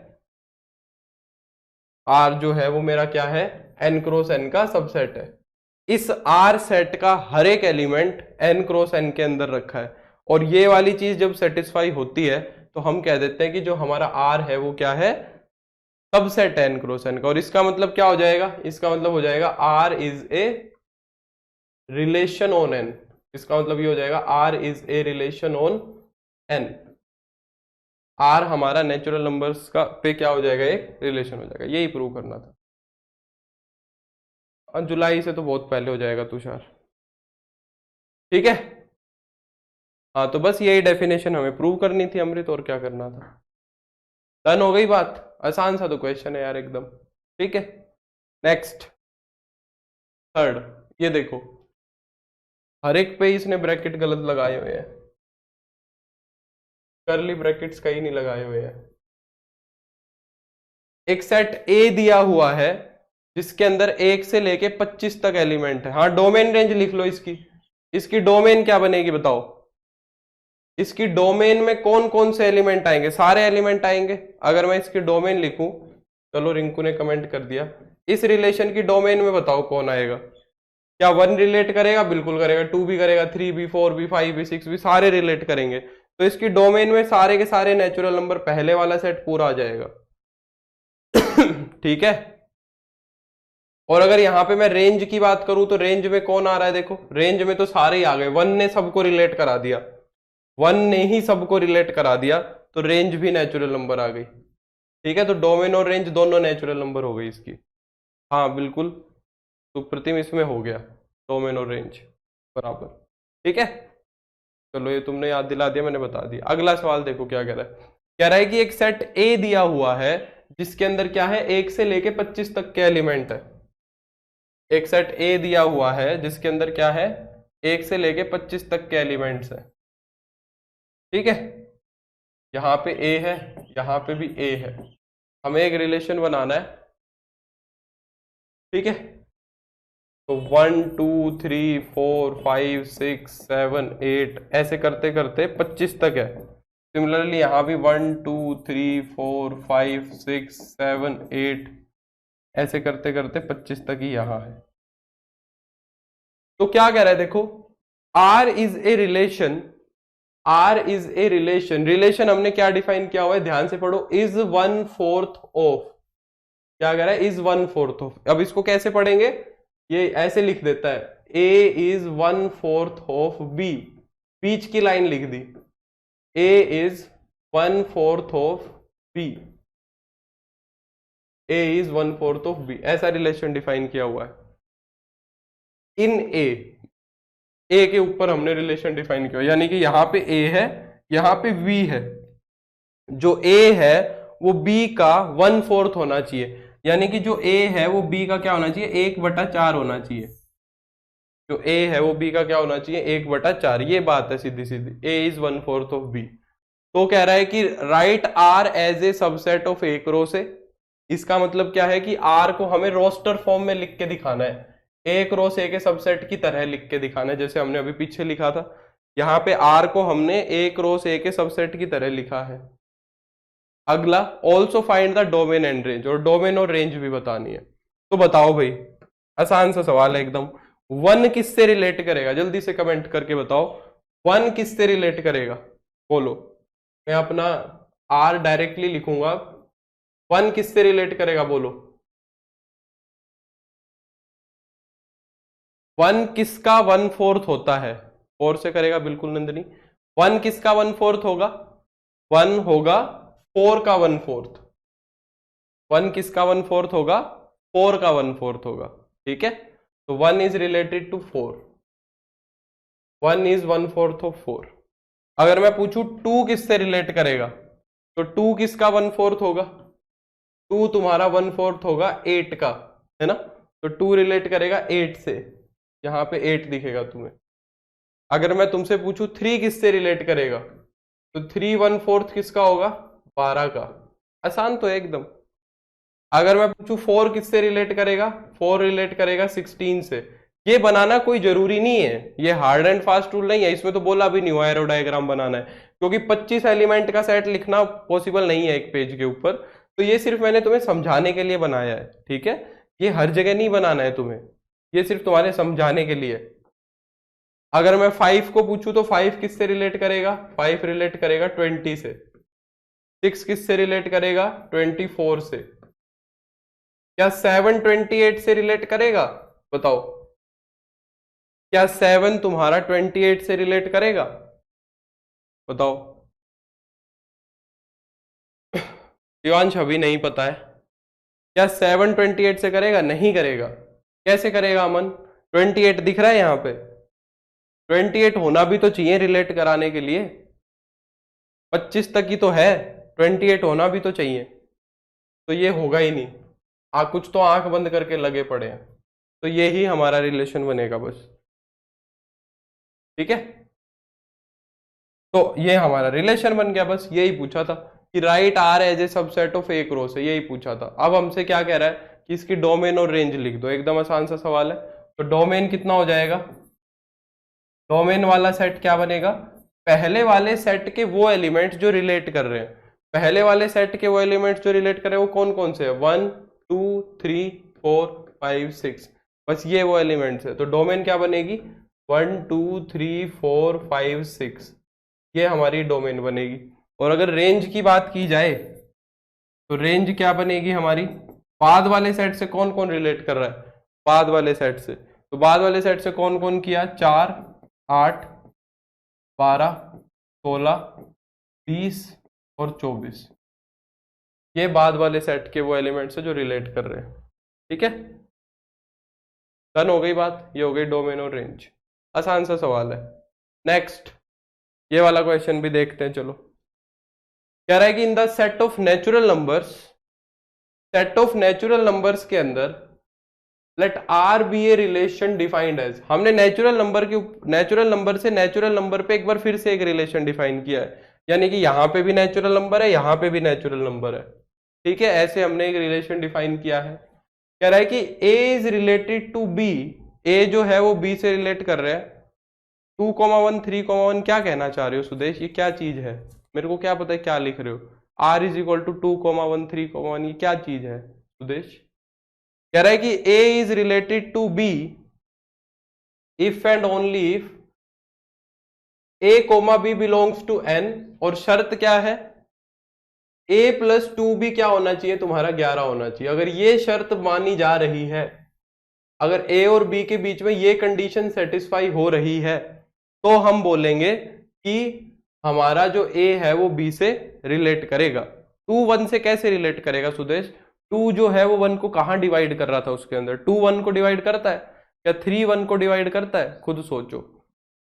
R जो है वो मेरा क्या है? n क्रॉस n का सबसेट है। इस R सेट का हर एक एलिमेंट n क्रॉस n के अंदर रखा है, और ये वाली चीज जब सेटिस्फाई होती है तो हम कह देते हैं कि जो हमारा R है वो क्या है? सबसेट n क्रॉस n का। और इसका मतलब क्या हो जाएगा? इसका मतलब हो जाएगा R is a relation on n। इसका मतलब ये हो जाएगा R is a relation on n। R हमारा नेचुरल नंबर्स का पे क्या हो जाएगा? एक रिलेशन हो जाएगा। यही प्रूव करना था। जुलाई से तो बहुत पहले हो जाएगा तुषार। ठीक है, हाँ तो बस यही डेफिनेशन हमें प्रूव करनी थी अमृत, और क्या करना था। डन हो गई बात। आसान सा तो क्वेश्चन है यार एकदम। ठीक है, नेक्स्ट थर्ड। ये देखो, हर एक पे इसने ब्रैकेट गलत लगाए हुए हैं, करली ब्रैकेट्स कहीं नहीं लगाए हुए हैं। एक सेट ए दिया हुआ है जिसके अंदर 1 से लेके 25 तक एलिमेंट है। हाँ, डोमेन रेंज लिख लो इसकी। इसकी डोमेन क्या बनेगी बताओ? इसकी डोमेन में कौन कौन से एलिमेंट आएंगे? सारे एलिमेंट आएंगे। अगर मैं इसकी डोमेन लिखूं, चलो रिंकू ने कमेंट कर दिया, इस रिलेशन की डोमेन में बताओ कौन आएगा? क्या 1 रिलेट करेगा? बिल्कुल करेगा। 2 भी करेगा, 3 भी, 4 भी, 5 भी, 6 भी, सारे रिलेट करेंगे। तो इसकी डोमेन में सारे के सारे नेचुरल नंबर, पहले वाला सेट पूरा आ जाएगा। ठीक है, और अगर यहां पे मैं रेंज की बात करूं तो रेंज में कौन आ रहा है? देखो, रेंज में तो सारे ही आ गए। 1 ने सबको रिलेट करा दिया, 1 ने ही सबको रिलेट करा दिया, तो रेंज भी नेचुरल नंबर आ गई। ठीक है, तो डोमेन और रेंज दोनों नेचुरल नंबर हो गई इसकी। हाँ बिल्कुल, सुप्रतिम इसमें हो गया, डोमेन और रेंज बराबर। ठीक है, चलो ये तुमने याद दिला दिया, मैंने बता दिया। अगला सवाल देखो क्या कह रहा है। कह रहा है कि एक सेट ए दिया हुआ है जिसके अंदर क्या है? 1 से लेके 25 तक के एलिमेंट है। एक सेट ए दिया हुआ है जिसके अंदर क्या है? 1 से लेके 25 तक के एलिमेंट्स है। ठीक है, यहां पे ए है, यहां पे भी ए है। हमें एक रिलेशन बनाना है। ठीक है, तो 1 2 3 4 5 6 7 8 ऐसे करते करते 25 तक है। सिमिलरली यहां भी 1 2 3 4 5 6 7 8 ऐसे करते करते 25 तक ही यहां है। तो क्या कह रहा है देखो, R is a relation, R is a relation. Relation हमने क्या डिफाइन किया हुआ है? ध्यान से पढ़ो, इज 1/4 ऑफ। क्या कह रहा है? Is 1/4 of. अब इसको कैसे पढ़ेंगे? ये ऐसे लिख देता है, A इज 1/4 ऑफ B। बीच की लाइन लिख दी, A is 1/4 of B। A is 1/4 of B, ऐसा रिलेशन डिफाइन किया हुआ है। इन ए के ऊपर हमने रिलेशन डिफाइन किया, यानी कि यहां पे ए है, यहां पे बी है। जो ए है वो बी का 1/4 होना चाहिए, यानी कि जो ए है वो बी का क्या होना चाहिए? 1/4 होना चाहिए। जो ए है वो बी का क्या होना चाहिए? 1/4। ये बात है सीधी सीधी, ए इज 1/4 ऑफ बी। तो कह रहा है कि write r as a subset of a cross a. इसका मतलब क्या है कि आर को हमें रोस्टर फॉर्म में लिख के दिखाना है, ए क्रॉस ए के सबसेट की तरह लिख के दिखाना है, जैसे हमने अभी पीछे लिखा था। यहाँ पे आर को हमने ए क्रॉस ए के सबसेट की तरह लिखा है। अगला also find the domain and range, और डोमेन और रेंज भी बतानी है। तो बताओ भाई, आसान सा सवाल है एकदम। वन किससे रिलेट करेगा, जल्दी से कमेंट करके बताओ, वन किससे रिलेट करेगा, बोलो। मैं अपना आर डायरेक्टली लिखूंगा, वन किससे रिलेट करेगा, बोलो। वन किसका वन फोर्थ होता है, फोर से करेगा बिल्कुल नंदनी। वन किसका वन फोर्थ होगा, वन होगा फोर का वन फोर्थ। वन किसका वन फोर्थ होगा, फोर का वन फोर्थ होगा, ठीक है। तो one is related to four, one is one fourth of four. अगर मैं पूछूं टू किससे रिलेट करेगा, तो टू किसका वन फोर्थ होगा, टू तुम्हारा वन फोर्थ होगा एट का, है ना। तो टू रिलेट करेगा एट से, यहां पे एट दिखेगा तुम्हें। अगर मैं तुमसे पूछूं थ्री किससे रिलेट करेगा, तो थ्री वन फोर्थ किसका होगा, 12 का। आसान तो है एकदम। अगर मैं पूछूं फोर किससे रिलेट करेगा, फोर रिलेट करेगा 16 से। ये बनाना कोई जरूरी नहीं है, ये हार्ड एंड फास्ट रूल नहीं है, इसमें तो बोला भी नहीं हुआ एरो डायग्राम बनाना है, क्योंकि 25 एलिमेंट का सेट लिखना पॉसिबल नहीं है एक पेज के ऊपर। तो ये सिर्फ मैंने तुम्हें समझाने के लिए बनाया है, ठीक है। ये हर जगह नहीं बनाना है तुम्हें, ये सिर्फ तुम्हारे समझाने के लिए। अगर मैं 5 को पूछूं तो 5 किससे रिलेट करेगा, 5 रिलेट करेगा 20 से। 6 किससे रिलेट करेगा, 24 से। क्या 7 28 से रिलेट करेगा, बताओ। क्या 7 तुम्हारा 28 से रिलेट करेगा, बताओ। शिवांश अभी नहीं पता है। क्या 7 28 से करेगा, नहीं करेगा। कैसे करेगा अमन, 28 दिख रहा है यहां पे, 28 होना भी तो चाहिए रिलेट कराने के लिए, 25 तक ही तो है, 28 होना भी तो चाहिए। तो ये होगा ही नहीं, कुछ तो आंख बंद करके लगे पड़े हैं। तो यही हमारा रिलेशन बनेगा बस, ठीक है। तो ये हमारा रिलेशन बन गया, बस यही पूछा था कि write r as a subset of एक रो से, यही पूछा था। अब हमसे क्या कह रहा है कि इसकी डोमेन और रेंज लिख दो, एकदम आसान सा सवाल है। तो डोमेन कितना हो जाएगा, डोमेन वाला सेट क्या बनेगा, पहले वाले सेट के वो एलिमेंट्स जो रिलेट कर रहे हैं, पहले वाले सेट के वो एलिमेंट्स जो रिलेट कर रहे हैं वो कौन कौन से है, 1 2 3 4 5 6, बस ये वो एलिमेंट्स है। तो डोमेन क्या बनेगी, 1 2 3 4 5 6, ये हमारी डोमेन बनेगी। और अगर रेंज की बात की जाए तो रेंज क्या बनेगी हमारी, बाद वाले सेट से कौन कौन रिलेट कर रहा है, बाद वाले सेट से। तो बाद वाले सेट से कौन कौन किया, 4 8 12 16 20 और 24, ये बाद वाले सेट के वो एलिमेंट्स है जो रिलेट कर रहे हैं, ठीक है। डन हो गई बात, ये हो गई डोमेन और रेंज। आसान सा सवाल है। नेक्स्ट ये वाला क्वेश्चन भी देखते हैं, चलो। कह रहा है कि in the set of natural numbers, set of natural numbers के अंदर late r be a relation defined as, हमने नेचुरल नंबर से नेचुरल नंबर पे एक बार फिर से एक रिलेशन डिफाइन किया है, यानी कि यहां पे भी नेचुरल नंबर है, यहां पे भी नेचुरल नंबर है, ठीक है। ऐसे हमने एक रिलेशन डिफाइन किया है। कह रहा है कि a is related to b, a जो है वो b से रिलेट कर रहे हैं। 2,1 3,1 क्या कहना चाह रहे हो सुदेश, ये क्या चीज है, मेरे को क्या पता है क्या लिख रहे हो। r इज इक्वल टू 2,1 3,1, ये क्या चीज है सुदेश। कह रहा है कि a is related to b if and only if a comma b belongs to n, और शर्त क्या है, a प्लस 2b क्या होना चाहिए तुम्हारा, 11 होना चाहिए। अगर ये शर्त मानी जा रही है, अगर a और b के बीच में ये कंडीशन सेटिस्फाई हो रही है, तो हम बोलेंगे कि हमारा जो a है वो b से रिलेट करेगा। 2 1 से कैसे रिलेट करेगा सुदेश, 2 जो है वो 1 को कहां डिवाइड कर रहा था उसके अंदर, 2 1 को डिवाइड करता है क्या, 3 1 को डिवाइड करता है, खुद सोचो।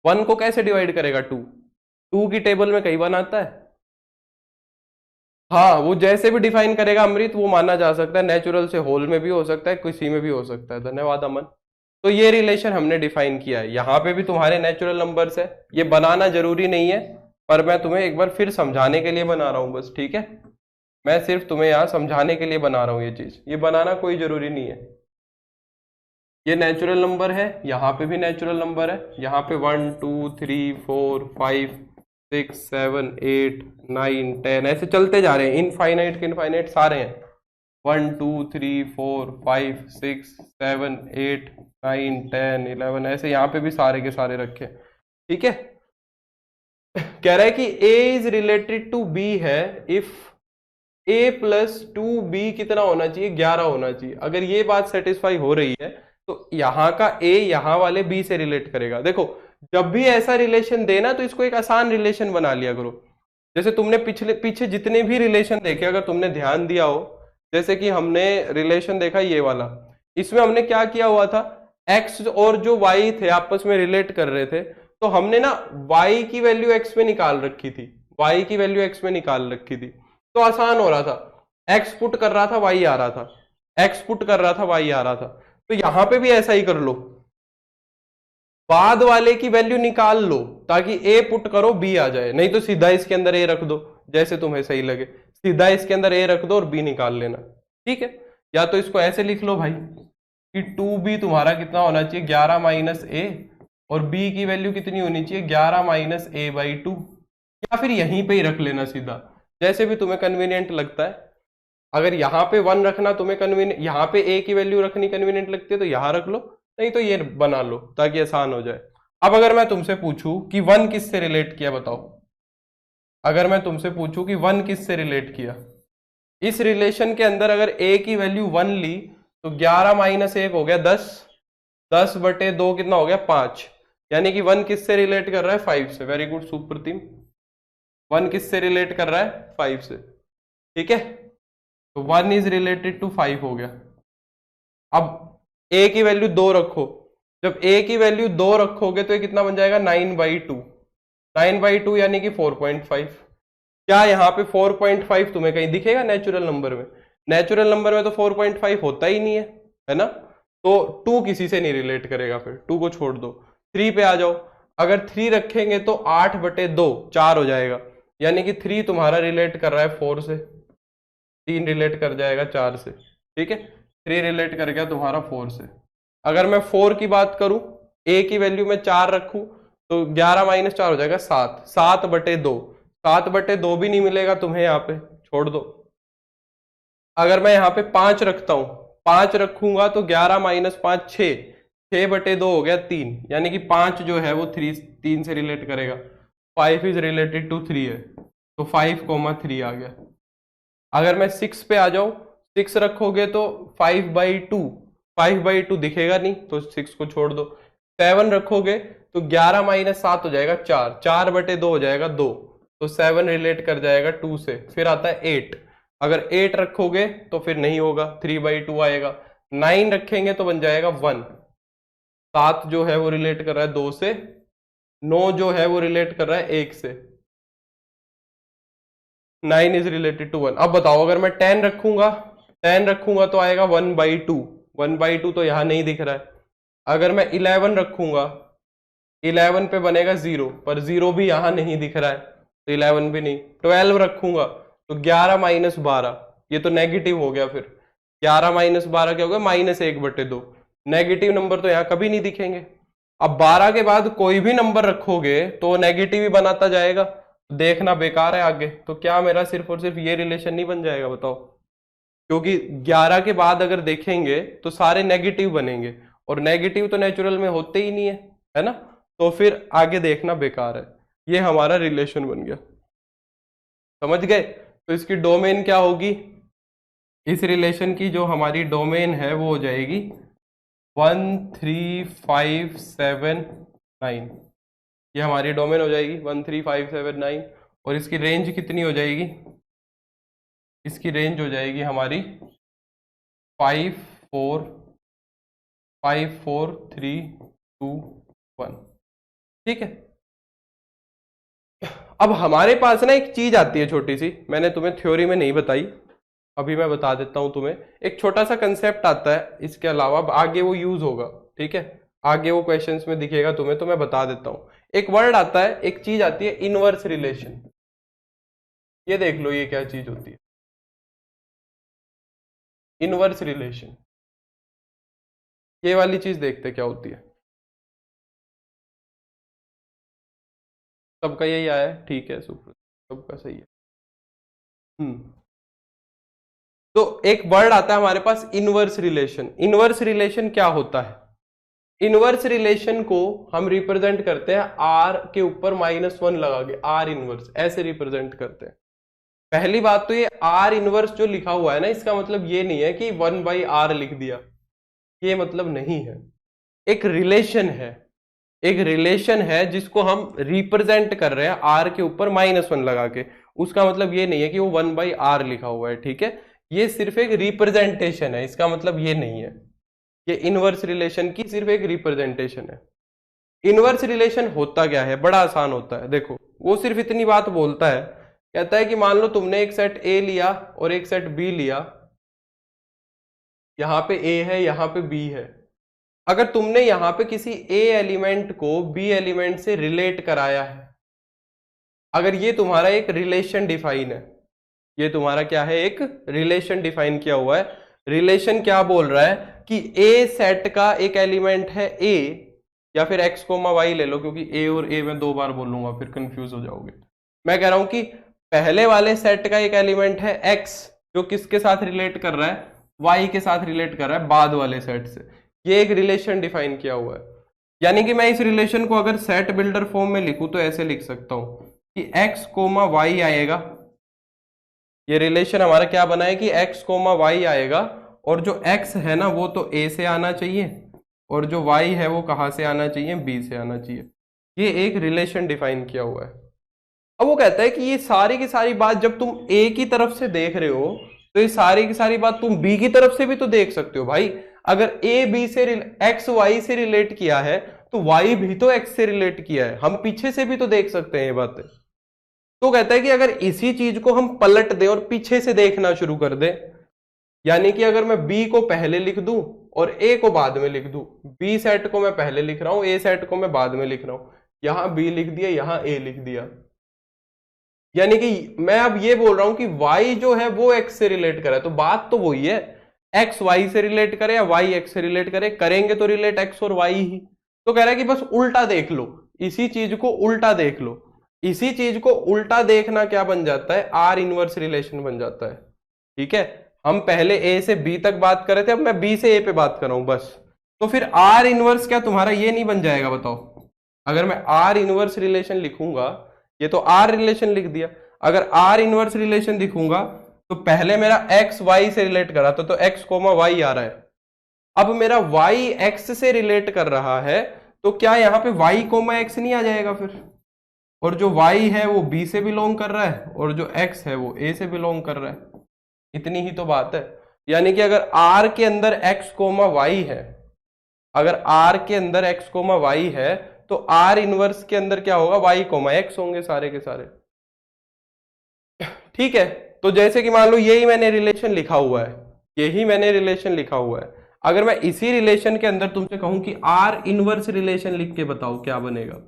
1 को कैसे डिवाइड करेगा, 2 की टेबल में कहीं 1 आता है। हाँ, वो जैसे भी डिफाइन करेगा अमृत, वो माना जा सकता है, नेचुरल से होल में भी हो सकता है, किसी में भी हो सकता है। धन्यवाद अमन। तो ये रिलेशन हमने डिफाइन किया है, यहाँ पे भी तुम्हारे नेचुरल नंबर्स है, ये बनाना जरूरी नहीं है, पर मैं तुम्हें एक बार फिर समझाने के लिए बना रहा हूं बस, ठीक है। मैं सिर्फ तुम्हें यहाँ समझाने के लिए बना रहा हूँ ये चीज, ये बनाना कोई जरूरी नहीं है। ये नेचुरल नंबर है, यहाँ पे भी नेचुरल नंबर है, यहाँ पे 1 2 3 4 5 6 7 8 9 10 ऐसे चलते जा रहे हैं, इनफाइनाइट के इनफाइनाइट सारे हैं। 1 2 3 4 5 6 7 8 9 10 11 ऐसे यहाँ पे भी सारे के सारे रखे। ठीक है, कह रहा है कि a is related to b है इफ a प्लस 2b कितना होना चाहिए, 11 होना चाहिए। अगर ये बात सेटिस्फाई हो रही है तो यहाँ का a यहाँ वाले b से रिलेट करेगा। देखो जब भी ऐसा रिलेशन देना तो इसको एक आसान रिलेशन बना लिया करो। जैसे तुमने पीछे जितने भी रिलेशन देखे, अगर तुमने ध्यान दिया हो, जैसे कि हमने रिलेशन देखा ये वाला, इसमें हमने क्या किया हुआ था, x और जो y थे आपस में रिलेट कर रहे थे, तो हमने ना y की वैल्यू x में निकाल रखी थी, y की वैल्यू x में निकाल रखी थी, तो आसान हो रहा था। x पुट कर रहा था y आ रहा था, x पुट कर रहा था y आ रहा था। तो यहां पे भी ऐसा ही कर लो, बाद वाले की वैल्यू निकाल लो ताकि a पुट करो b आ जाए, नहीं तो सीधा इसके अंदर a रख दो, जैसे तुम्हें सही लगे, सीधा इसके अंदर a रख दो और b निकाल लेना। ठीक है, या तो इसको ऐसे लिख लो भाई कि 2b तुम्हारा कितना होना चाहिए, 11 माइनस a, और b की वैल्यू कितनी होनी चाहिए, 11 माइनस a बाई 2, या फिर यहीं पे ही रख लेना सीधा, जैसे भी तुम्हें कन्वीनियंट लगता है। अगर यहाँ पे 1 रखना तुम्हें कन्वीनियंट, यहाँ पे a की वैल्यू रखनी कन्वीनियंट लगती है तो यहाँ रख लो, नहीं तो ये बना लो ताकि आसान हो जाए। अब अगर मैं तुमसे पूछूं कि 1 किससे रिलेट किया बताओ, अगर मैं तुमसे पूछूं कि 1 किससे रिलेट किया, इस रिलेशन के अंदर अगर a की वैल्यू 1 ली तो 11 माइनस 1 हो गया 10, 10 बटे 2 कितना हो गया 5, यानी कि 1 किससे रिलेट कर रहा है 5 से। वेरी गुड सुप्रतिम, 1 किससे रिलेट कर रहा है 5 से। ठीक है, तो 1 इज रिलेटेड टू 5 हो गया। अब a की वैल्यू 2 रखो, जब a की वैल्यू 2 रखोगे तो ये कितना बन जाएगा 9/2, 9/2 यानी कि 4.5। क्या यहाँ पे 4.5 तुम्हें कहीं दिखेगा नेचुरल नंबर में? नेचुरल नंबर में तो 4.5 होता ही नहीं है ना, तो 2 किसी से नहीं रिलेट करेगा, फिर 2 को छोड़ दो। 3 पे आ जाओ, अगर 3 रखेंगे तो 8/2 4 हो जाएगा, यानी कि 3 तुम्हारा रिलेट कर रहा है 4 से, 3 रिलेट कर जाएगा 4 से। ठीक है, 3 रिलेट कर गया तुम्हारा 4 से। अगर मैं 4 की बात करूं, a की वैल्यू में 4 रखूं तो 11 माइनस 4 हो जाएगा 7, 7/2, 7/2 भी नहीं मिलेगा तुम्हें यहाँ पे, छोड़ दो। अगर मैं यहाँ पे 5 रखता हूं, 5 रखूंगा तो 11 माइनस 5 6, 6/2 हो गया 3, यानी कि 5 जो है वो 3 से रिलेट करेगा। 5 इज रिलेटेड टू 3 है, तो 5,3 आ गया। अगर मैं 6 पे आ जाऊं, 6 रखोगे तो 5/2, 5/2 दिखेगा नहीं तो 6 को छोड़ दो। 7 रखोगे तो 11 माइनस 7 हो जाएगा 4, 4/2 हो जाएगा 2, तो 7 रिलेट कर जाएगा 2 से। फिर आता है 8, अगर 8 रखोगे तो फिर नहीं होगा, 3/2 आएगा। 9 रखेंगे तो बन जाएगा 1, 7 जो है वो रिलेट कर रहा है 2 से, 9 जो है वो रिलेट कर रहा है 1 से, 9 इज रिलेटेड टू 1। अब बताओ अगर मैं 10 रखूंगा, 10 रखूंगा तो आएगा 1/2, 1/2 तो यहां नहीं दिख रहा है। अगर मैं 11 रखूंगा, 11 पे बनेगा 0, पर 0 भी यहां नहीं दिख रहा है, तो 11 भी नहीं। 12 रखूंगा तो 11 माइनस 12, ये तो नेगेटिव हो गया, फिर 11 माइनस 12 क्या हो गया -1/2, नेगेटिव नंबर तो यहाँ कभी नहीं दिखेंगे। अब 12 के बाद कोई भी नंबर रखोगे तो नेगेटिव ही बनाता जाएगा, देखना बेकार है आगे। तो क्या मेरा सिर्फ और सिर्फ ये रिलेशन नहीं बन जाएगा बताओ, क्योंकि 11 के बाद अगर देखेंगे तो सारे नेगेटिव बनेंगे, और नेगेटिव तो नेचुरल में होते ही नहीं है ना, तो फिर आगे देखना बेकार है। ये हमारा रिलेशन बन गया, समझ गए? तो इसकी डोमेन क्या होगी, इस रिलेशन की जो हमारी डोमेन है वो हो जाएगी 1 3 5 7 9, ये हमारी डोमेन हो जाएगी 1 3 5 7 9। और इसकी रेंज कितनी हो जाएगी, इसकी रेंज हो जाएगी हमारी 5 4 5 4 3 2 1। ठीक है, अब हमारे पास ना एक चीज आती है छोटी सी, मैंने तुम्हें थ्योरी में नहीं बताई, अभी मैं बता देता हूं तुम्हें। एक छोटा सा कंसेप्ट आता है, इसके अलावा आगे वो यूज होगा, ठीक है, आगे वो क्वेश्चंस में दिखेगा तुम्हें, तो मैं बता देता हूं। एक वर्ड आता है, एक चीज आती है इनवर्स रिलेशन, ये देख लो ये क्या चीज होती है इनवर्स रिलेशन, ये वाली चीज देखते क्या होती है। सबका यही आया है, ठीक है सुपर, सबका सही है। तो एक वर्ड आता है हमारे पास इनवर्स रिलेशन। इनवर्स रिलेशन क्या होता है? इनवर्स रिलेशन को हम रिप्रेजेंट करते हैं आर के ऊपर -1 लगा के, आर इनवर्स ऐसे रिप्रेजेंट करते हैं। पहली बात तो ये आर इनवर्स जो लिखा हुआ है ना, इसका मतलब ये नहीं है कि 1/r लिख दिया, ये मतलब नहीं है। एक रिलेशन है, एक रिलेशन है जिसको हम रिप्रेजेंट कर रहे हैं आर के ऊपर -1 लगा के। उसका मतलब ये नहीं है कि वो 1/r लिखा हुआ है, ठीक है। ये सिर्फ एक रिप्रेजेंटेशन है, इसका मतलब ये नहीं है। ये इनवर्स रिलेशन की सिर्फ एक रिप्रेजेंटेशन है। इनवर्स रिलेशन होता क्या है? बड़ा आसान होता है, देखो। वो सिर्फ इतनी बात बोलता है, कहता है कि मान लो तुमने एक सेट ए लिया और एक सेट बी लिया, यहां पे ए है, यहां पे बी है। अगर तुमने यहां पे किसी ए एलिमेंट को बी एलिमेंट से रिलेट कराया है, अगर ये तुम्हारा एक रिलेशन डिफाइन है, ये तुम्हारा क्या है? एक रिलेशन डिफाइन किया हुआ है। रिलेशन क्या बोल रहा है कि ए सेट का एक एलिमेंट है ए, या फिर एक्स कोमा वाई ले लो, क्योंकि ए और ए मैं 2 बार बोलूंगा फिर कंफ्यूज हो जाओगे। मैं कह रहा हूं कि पहले वाले सेट का एक एलिमेंट है एक्स, जो किसके साथ रिलेट कर रहा है? वाई के साथ रिलेट कर रहा है बाद वाले सेट से। ये एक रिलेशन डिफाइन किया हुआ है। यानी कि मैं इस रिलेशन को अगर सेट बिल्डर फॉर्म में लिखूं तो ऐसे लिख सकता हूं कि एक्स कोमा वाई आएगा। ये रिलेशन हमारा क्या बना है कि x कोमा वाई आएगा, और जो x है ना वो तो a से आना चाहिए, और जो y है वो कहां से आना चाहिए? b से आना चाहिए। ये एक रिलेशन डिफाइन किया हुआ है। अब वो कहता है कि ये सारी की सारी बात जब तुम a की तरफ से देख रहे हो, तो ये सारी की सारी बात तुम b की तरफ से भी तो देख सकते हो भाई। अगर a b से x y से रिलेट किया है, तो y भी तो x से रिलेट किया है, हम पीछे से भी तो देख सकते हैं ये बातें। तो कहता है कि अगर इसी चीज को हम पलट दें और पीछे से देखना शुरू कर दें, यानी कि अगर मैं B को पहले लिख दूं और A को बाद में लिख दूं, B सेट को मैं पहले लिख रहा हूं, A सेट को मैं बाद में लिख रहा हूं, यहां B लिख दिया, यहां A लिख दिया, यानी कि मैं अब ये बोल रहा हूं कि Y जो है वो X से रिलेट करे, तो बात तो वही है, X Y से रिलेट करे या Y X से रिलेट करे, करेंगे तो रिलेट X और Y ही। तो कह रहा है कि बस उल्टा देख लो, इसी चीज को उल्टा देख लो। इसी चीज को उल्टा देखना क्या बन जाता है? आर इनवर्स रिलेशन बन जाता है, ठीक है। हम पहले ए से बी तक बात कर रहे थे, अब मैं बी से ए पे बात कर रहा हूं बस। तो फिर आर इनवर्स क्या तुम्हारा ये नहीं बन जाएगा? बताओ। अगर मैं आर इनवर्स रिलेशन लिखूंगा, ये तो आर रिलेशन लिख दिया, अगर आर इनवर्स रिलेशन लिखूंगा तो पहले मेरा एक्स वाई से रिलेट कर रहा था, तो एक्स कोमा वाई आ रहा है। अब मेरा वाई एक्स से रिलेट कर रहा है, तो क्या यहां पे वाई कोमा एक्स नहीं आ जाएगा फिर? और जो y है वो b से बिलोंग कर रहा है, और जो x है वो a से बिलोंग कर रहा है। इतनी ही तो बात है। यानी कि अगर r के अंदर x कोमा y है, अगर r के अंदर x कोमा y है, तो r इनवर्स के अंदर क्या होगा? y कोमा x होंगे सारे के सारे, ठीक है। तो जैसे कि मान लो यही मैंने रिलेशन लिखा हुआ है, यही मैंने रिलेशन लिखा हुआ है। अगर मैं इसी रिलेशन के अंदर तुमसे कहूं कि r इनवर्स रिलेशन लिख के बताओ, क्या बनेगा?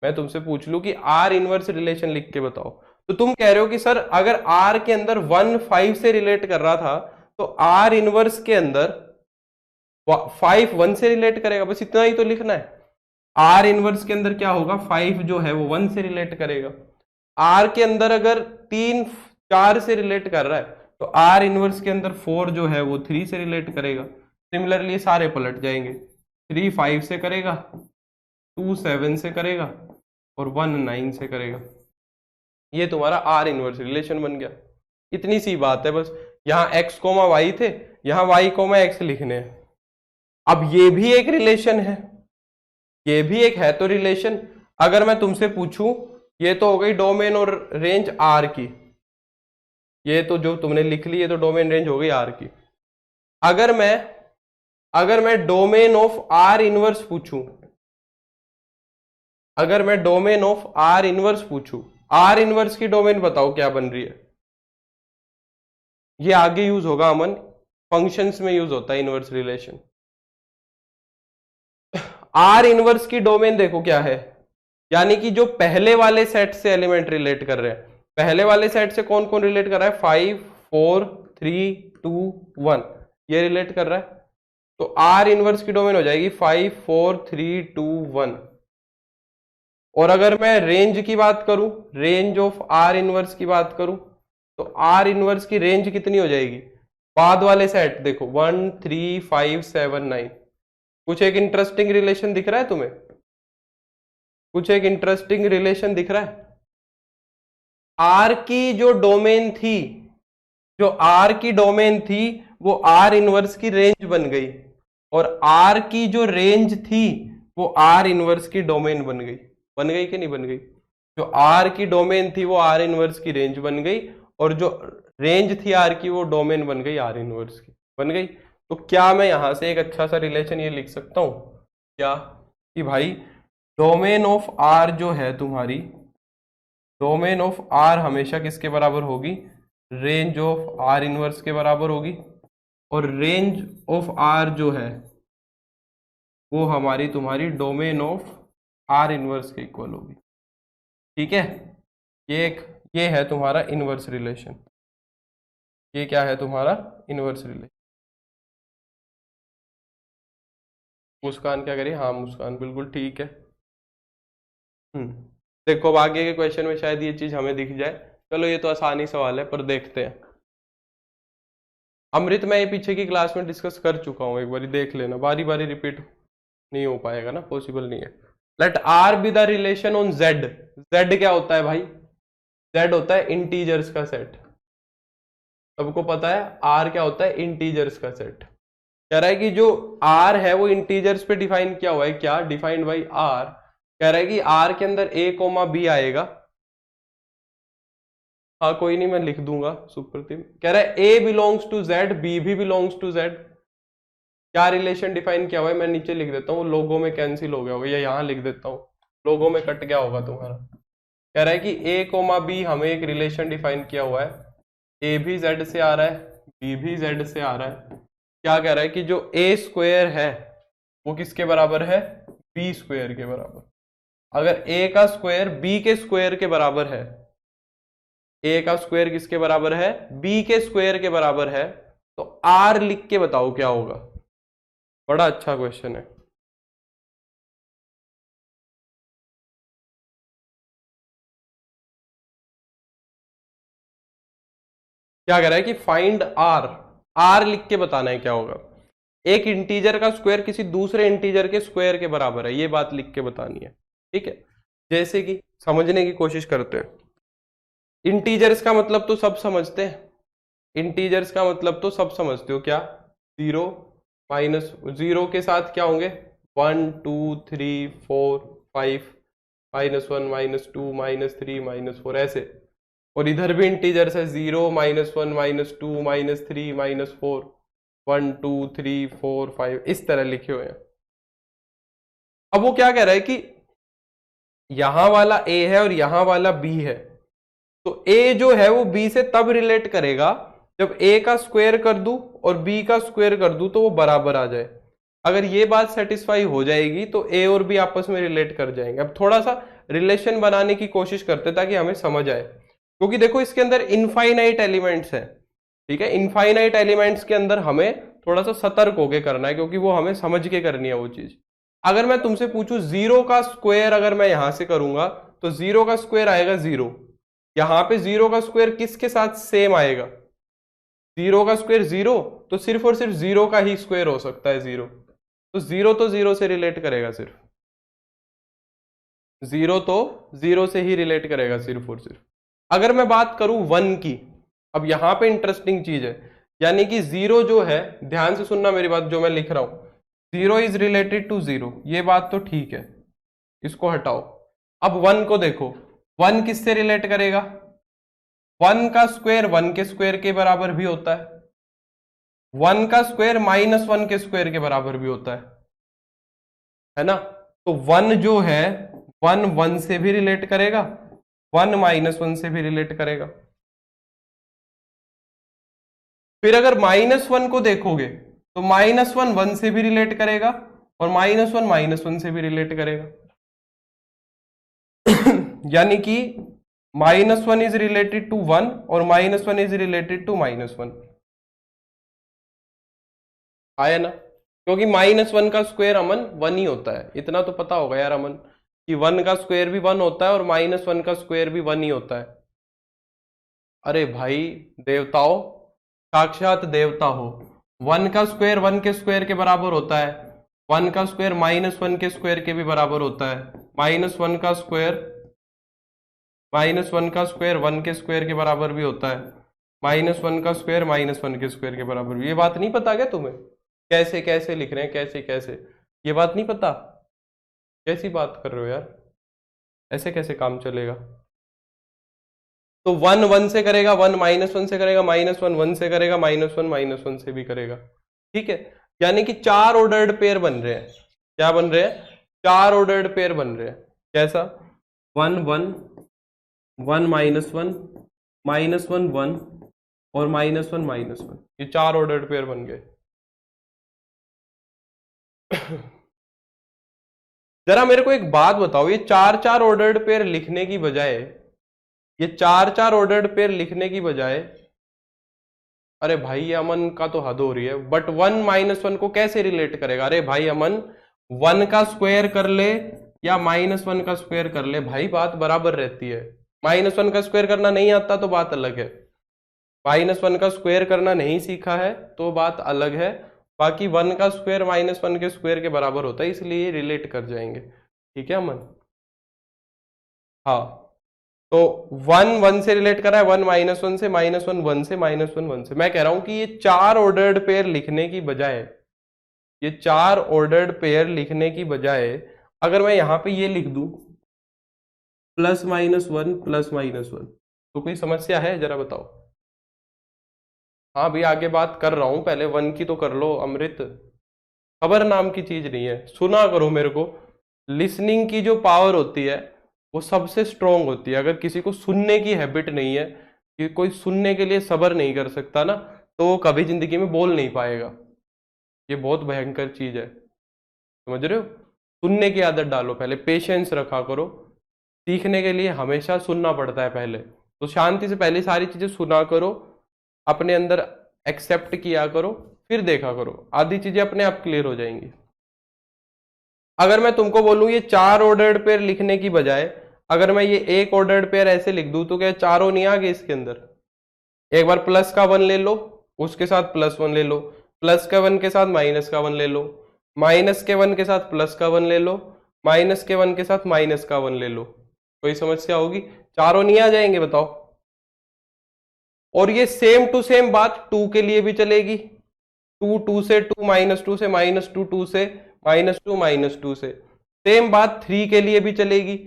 मैं तुमसे पूछ लूं कि आर इनवर्स रिलेशन लिख के बताओ, तो तुम कह रहे हो कि सर अगर आर के अंदर 1 5 से रिलेट कर रहा था, तो आर इनवर्स के अंदर 5 1 से रिलेट करेगा, बस इतना ही तो लिखना है। आर इनवर्स के अंदर क्या होगा? 5 जो है वो 1 से रिलेट करेगा। आर के अंदर अगर 3 4 से रिलेट कर रहा है, तो आर इनवर्स के अंदर 4 जो है वो 3 से रिलेट करेगा। सिमिलरली सारे पलट जाएंगे, 3 5 से करेगा, 2 7 से करेगा, और 1 9 से करेगा। ये तुम्हारा आर इनवर्स रिलेशन बन गया। इतनी सी बात है बस। यहां एक्स कोमा वाई थे, यहां वाई कोमा एक्स लिखने हैं। अब ये भी एक रिलेशन है, ये भी एक है तो रिलेशन। अगर मैं तुमसे पूछूं, ये तो हो गई डोमेन और रेंज आर की, ये तो जो तुमने लिख ली, ये तो डोमेन रेंज हो गई आर की। अगर मैं डोमेन ऑफ आर इनवर्स पूछूं, अगर मैं डोमेन ऑफ आर इनवर्स पूछूं, आर इनवर्स की डोमेन बताओ क्या बन रही है? ये आगे यूज होगा अमन, फंक्शंस में यूज होता है इनवर्स रिलेशन। आर इनवर्स की डोमेन देखो क्या है, यानी कि जो पहले वाले सेट से एलिमेंट रिलेट कर रहे हैं, पहले वाले सेट से कौन कौन रिलेट कर रहा है? 5 4 3 2 1, ये रिलेट कर रहा है। तो आर इनवर्स की डोमेन हो जाएगी 5 4 3 2 1, और अगर मैं रेंज की बात करूं, रेंज ऑफ आर इनवर्स की बात करूं, तो आर इनवर्स की रेंज कितनी हो जाएगी? बाद वाले सेट देखो 1 3 5 7 9। कुछ एक इंटरेस्टिंग रिलेशन दिख रहा है तुम्हें? कुछ एक इंटरेस्टिंग रिलेशन दिख रहा है? आर की जो डोमेन थी, जो आर की डोमेन थी वो आर इनवर्स की रेंज बन गई, और आर की जो रेंज थी वो आर इनवर्स की डोमेन बन गई। बन गई कि नहीं बन गई? जो आर की डोमेन थी वो आर इनवर्स की रेंज बन गई, और जो रेंज थी आर की वो डोमेन बन गई आर इनवर्स की, बन गई। तो क्या मैं यहां से एक अच्छा सा रिलेशन ये लिख सकता हूं क्या, कि भाई डोमेन ऑफ आर जो है तुम्हारी, डोमेन ऑफ आर हमेशा किसके बराबर होगी? रेंज ऑफ आर इनवर्स के बराबर होगी, और रेंज ऑफ आर जो है वो हमारी तुम्हारी डोमेन ऑफ आर इनवर्स के इक्वल होगी। ठीक है, ये है तुम्हारा इनवर्स रिलेशन। ये क्या है तुम्हारा इनवर्स रिलेशन। मुस्कान क्या करिए? हाँ मुस्कान बिल्कुल ठीक है। देखो अब आगे के क्वेश्चन में शायद ये चीज हमें दिख जाए। चलो ये तो आसानी सवाल है पर देखते हैं। अमृत मैं ये पीछे की क्लास में डिस्कस कर चुका हूं, एक बार देख लेना, बारी बारी रिपीट नहीं हो पाएगा ना, पॉसिबल नहीं है। Let r be the relation on z. Z क्या होता है भाई? जेड होता है इंटीजर्स का सेट। सबको पता है आर क्या होता है? इंटीजर्स का सेट। कह रहा है कि जो आर है वो इंटीजर्स पे डिफाइन किया हुआ है। क्या डिफाइंड बाई आर? कह रहा है कि आर के अंदर ए कोमा बी आएगा। हाँ कोई नहीं, मैं लिख दूंगा सुप्रतिम। कह रहा है ए बिलोंग्स टू जेड, बी भी बिलोंग्स टू जेड। क्या रिलेशन डिफाइन किया हुआ है? मैं नीचे लिख देता हूँ, लोगों में कैंसिल हो गया होगा, या यहां लिख देता हूँ, लोगों में कट गया होगा तुम्हारा। कह रहा है कि ए कोमा बी हमें एक रिलेशन डिफाइन किया हुआ है, ए भी जेड से आ रहा है, बी भी जेड से आ रहा है। क्या कह रहा है कि जो ए स्क्वायर है वो किसके बराबर है? बी स्क्वायर के बराबर। अगर ए का स्क्वायर बी के स्क्वायर के बराबर है, ए का स्क्वायर किसके बराबर है? बी के स्क्वायर के बराबर है, तो आर लिख के बताओ क्या होगा। बड़ा अच्छा क्वेश्चन है। क्या कह रहा है कि फाइंड आर, आर लिख के बताना है क्या होगा। एक इंटीजर का स्क्वायर किसी दूसरे इंटीजर के स्क्वायर के बराबर है, ये बात लिख के बतानी है। ठीक है, जैसे कि समझने की कोशिश करते हैं। इंटीजर्स का मतलब तो सब समझते हैं, इंटीजर्स का मतलब तो सब समझते हो क्या? जीरो माइनस जीरो के साथ क्या होंगे? 1 2 3 4 5, -1 -2 -3 -4 ऐसे। और इधर भी इंटीजर्स है, 0 -1 -2 -3 -4 1 2 3 4 5, इस तरह लिखे हुए हैं। अब वो क्या कह रहा है कि यहां वाला ए है और यहां वाला बी है, तो ए जो है वो बी से तब रिलेट करेगा जब ए का स्क्वायर कर दूं और बी का स्क्वायर कर दूं तो वो बराबर आ जाए। अगर ये बात सेटिस्फाई हो जाएगी तो ए और बी आपस में रिलेट कर जाएंगे। अब थोड़ा सा रिलेशन बनाने की कोशिश करते ताकि हमें समझ आए, क्योंकि देखो इसके अंदर इनफाइनाइट एलिमेंट्स है। ठीक है, इनफाइनाइट एलिमेंट्स के अंदर हमें थोड़ा सा सतर्क होके करना है, क्योंकि वो हमें समझ के करनी है वो चीज। अगर मैं तुमसे पूछूं जीरो का स्क्वायर अगर मैं यहां से करूंगा तो जीरो का स्क्वायर आएगा जीरो। यहां पे जीरो का स्क्वायर किसके साथ सेम आएगा? जीरो का स्क्वायर जीरो, तो सिर्फ और सिर्फ जीरो का ही स्क्वायर हो सकता है जीरो। तो जीरो से रिलेट करेगा, सिर्फ जीरो तो जीरो से ही रिलेट करेगा सिर्फ और सिर्फ। अगर मैं बात करूं वन की, अब यहां पे इंटरेस्टिंग चीज है, यानी कि जीरो जो है, ध्यान से सुनना मेरी बात जो मैं लिख रहा हूं, zero is related to zero, ये बात तो ठीक है, इसको हटाओ। अब वन को देखो, वन किससे रिलेट करेगा? वन का स्क्वायर वन के स्क्वायर के बराबर भी होता है, वन का स्क्वायर -1 के स्क्वायर के बराबर भी होता है ना? तो वन जो है वन वन से भी रिलेट करेगा, वन -1 से भी रिलेट करेगा। फिर अगर -1 को देखोगे तो -1 1 से भी रिलेट करेगा और -1 -1 से भी रिलेट करेगा। यानी कि -1 इज रिलेटेड टू 1 और -1 इज रिलेटेड टू -1। आया ना? क्योंकि -1 का स्क्वायर अमन 1 ही होता है, इतना तो पता होगा यार अमन। कि 1 का स्क्वायर भी 1 होता है और -1 का स्क्वायर भी 1 ही होता है। अरे भाई देवताओं, साक्षात देवता हो। 1 का स्क्वायर 1 के स्क्वायर के बराबर होता है, 1 का स्क्वायर -1 के स्क्वायर के भी बराबर होता है, -1 का स्क्वायर -1 का स्क्वायर 1 के स्क्वायर के बराबर भी होता है, -1 का स्क्वायर -1 के स्क्वायर के बराबर भी। ये बात नहीं पता क्या तुम्हें? कैसे कैसे लिख रहे हैं, कैसे कैसे, ये बात नहीं पता? कैसी बात कर रहे हो यार, ऐसे कैसे काम चलेगा? तो 1 1 से करेगा, 1 -1 से करेगा, -1 1 से करेगा, -1 से भी करेगा। ठीक है, यानी कि 4 ऑर्डर्ड पेयर बन रहे हैं। क्या बन रहे हैं? 4 ऑर्डर्ड पेयर बन रहे हैं। कैसा? 1 1 1 -1 -1 1 और -1 -1, ये 4 ऑर्डर्ड पेयर बन गए। जरा मेरे को एक बात बताओ, ये 4 4 ऑर्डर्ड पेयर लिखने की बजाय, ये 4 4 ऑर्डर्ड पेयर लिखने की बजाय, अरे भाई अमन का तो हद हो रही है। बट 1 -1 को कैसे रिलेट करेगा? अरे भाई अमन, 1 का स्क्वायर कर ले या -1 का स्क्वायर कर ले, भाई बात बराबर रहती है। -1 का स्क्वायर करना नहीं आता तो बात अलग है, -1 का स्क्वायर करना नहीं सीखा है तो बात अलग है। बाकी 1 का स्क्वायर -1 के स्क्वायर के बराबर होता है, इसलिए रिलेट कर जाएंगे। ठीक है अमन? हाँ, तो 1 1 से रिलेट कर रहा है, 1 -1 से, -1 1 से, -1 1 से। मैं कह रहा हूं कि ये 4 ऑर्डर्ड पेयर लिखने की बजाय, ये 4 ऑर्डर्ड पेयर लिखने की बजाय अगर मैं यहां पे ये लिख दूं +-1 +-1, तो कोई समस्या है? जरा बताओ। हाँ भी आगे बात कर रहा हूं, पहले 1 की तो कर लो अमृत। खबर नाम की चीज नहीं है, सुना करो मेरे को। लिसनिंग की जो पावर होती है वो सबसे स्ट्रांग होती है। अगर किसी को सुनने की हैबिट नहीं है, कि कोई सुनने के लिए सब्र नहीं कर सकता ना, तो वो कभी जिंदगी में बोल नहीं पाएगा। ये बहुत भयंकर चीज है, समझ रहे हो? सुनने की आदत डालो, पहले पेशेंस रखा करो। सीखने के लिए हमेशा सुनना पड़ता है पहले, तो शांति से पहले सारी चीजें सुना करो, अपने अंदर एक्सेप्ट किया करो, फिर देखा करो, आधी चीजें अपने आप क्लियर हो जाएंगी। अगर मैं तुमको बोलूं ये 4 ऑर्डर्ड पेयर लिखने की बजाय अगर मैं ये एक ऑर्डर्ड पेयर ऐसे लिख दूं, तो क्या चारों नहीं आ गए इसके अंदर? एक बार प्लस का 1 ले लो, उसके साथ +1 ले लो, प्लस के 1 के साथ माइनस का 1 ले लो, माइनस के 1 के साथ प्लस का 1 ले लो, माइनस के 1 के साथ माइनस का 1 ले लो। कोई समस्या होगी? चारों नहीं आ जाएंगे बताओ? और ये सेम टू सेम बात 2 के लिए भी चलेगी। 2 2 से, 2 -2 से, -2 2 से, -2 -2 से। सेम बात 3 के लिए भी चलेगी,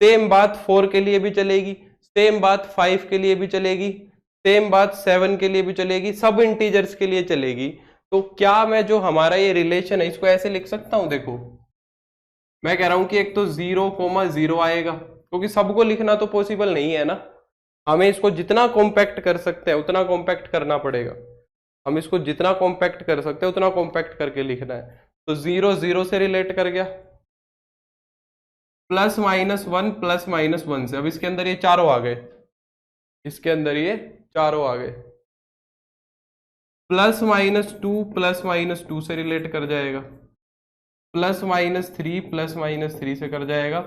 सेम बात 4 के लिए भी चलेगी, सेम बात 5 के लिए भी चलेगी, सेम बात 7 के लिए भी चलेगी, सब इंटीजर्स के लिए चलेगी। तो क्या मैं जो हमारा ये रिलेशन है इसको ऐसे लिख सकता हूं? देखो, मैं कह रहा हूं कि एक तो 0,0 आएगा, क्योंकि सबको लिखना तो पॉसिबल नहीं है ना। हमें इसको जितना कॉम्पैक्ट कर सकते हैं उतना कॉम्पैक्ट करना पड़ेगा। हम इसको जितना कॉम्पैक्ट कर सकते हैं उतना कॉम्पैक्ट करके लिखना है। तो 0 0 से रिलेट कर गया, +-1 +-1 से। अब इसके अंदर ये चारों आ गए, इसके अंदर ये चारों आ गए। +-2 +-2 से रिलेट कर जाएगा, +-3 +-3 से कर जाएगा,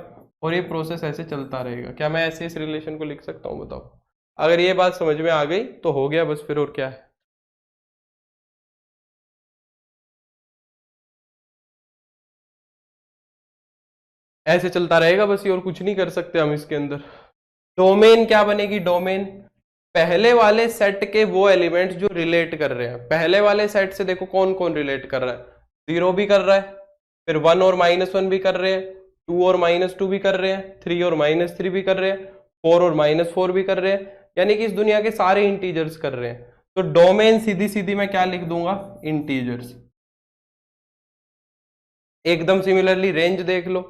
और ये प्रोसेस ऐसे चलता रहेगा। क्या मैं ऐसे इस रिलेशन को लिख सकता हूं बताओ? अगर ये बात समझ में आ गई तो हो गया बस, फिर और क्या है। ऐसे चलता रहेगा बस, ये और कुछ नहीं कर सकते हम इसके अंदर। डोमेन क्या बनेगी? डोमेन पहले वाले सेट के वो एलिमेंट्स जो रिलेट कर रहे हैं। पहले वाले सेट से देखो कौन कौन रिलेट कर रहा है। 0 भी कर रहा है, फिर 1 और -1 भी कर रहे हैं, 2 और -2 भी कर रहे हैं, 3 और -3 भी कर रहे हैं, 4 और -4 भी कर रहे हैं, यानी कि इस दुनिया के सारे इंटीजर्स कर रहे हैं। तो डोमेन सीधी सीधी मैं क्या लिख दूंगा? इंटीजर्स। एकदम सिमिलरली रेंज देख लो,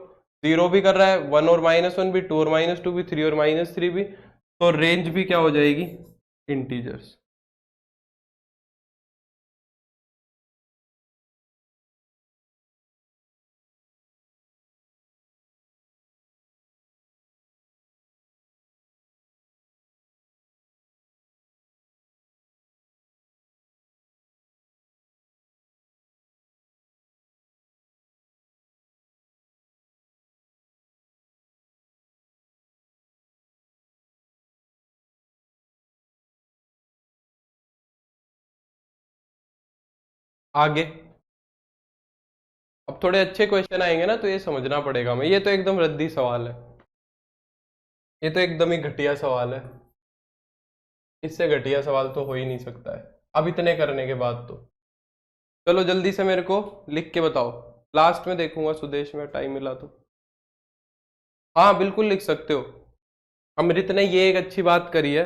0 भी कर रहा है, 1 और -1 भी, 2 और -2 भी, 3 और -3 भी, तो रेंज भी क्या हो जाएगी? इंटीजर्स। आगे अब थोड़े अच्छे क्वेश्चन आएंगे ना तो ये समझना पड़ेगा हमें। ये तो एकदम रद्दी सवाल है, ये तो एकदम ही घटिया सवाल है, इससे घटिया सवाल तो हो ही नहीं सकता है अब इतने करने के बाद तो। चलो जल्दी से मेरे को लिख के बताओ, लास्ट में देखूंगा सुदेश में टाइम मिला तो। हाँ बिल्कुल लिख सकते हो। अमृत ने ये एक अच्छी बात करी है,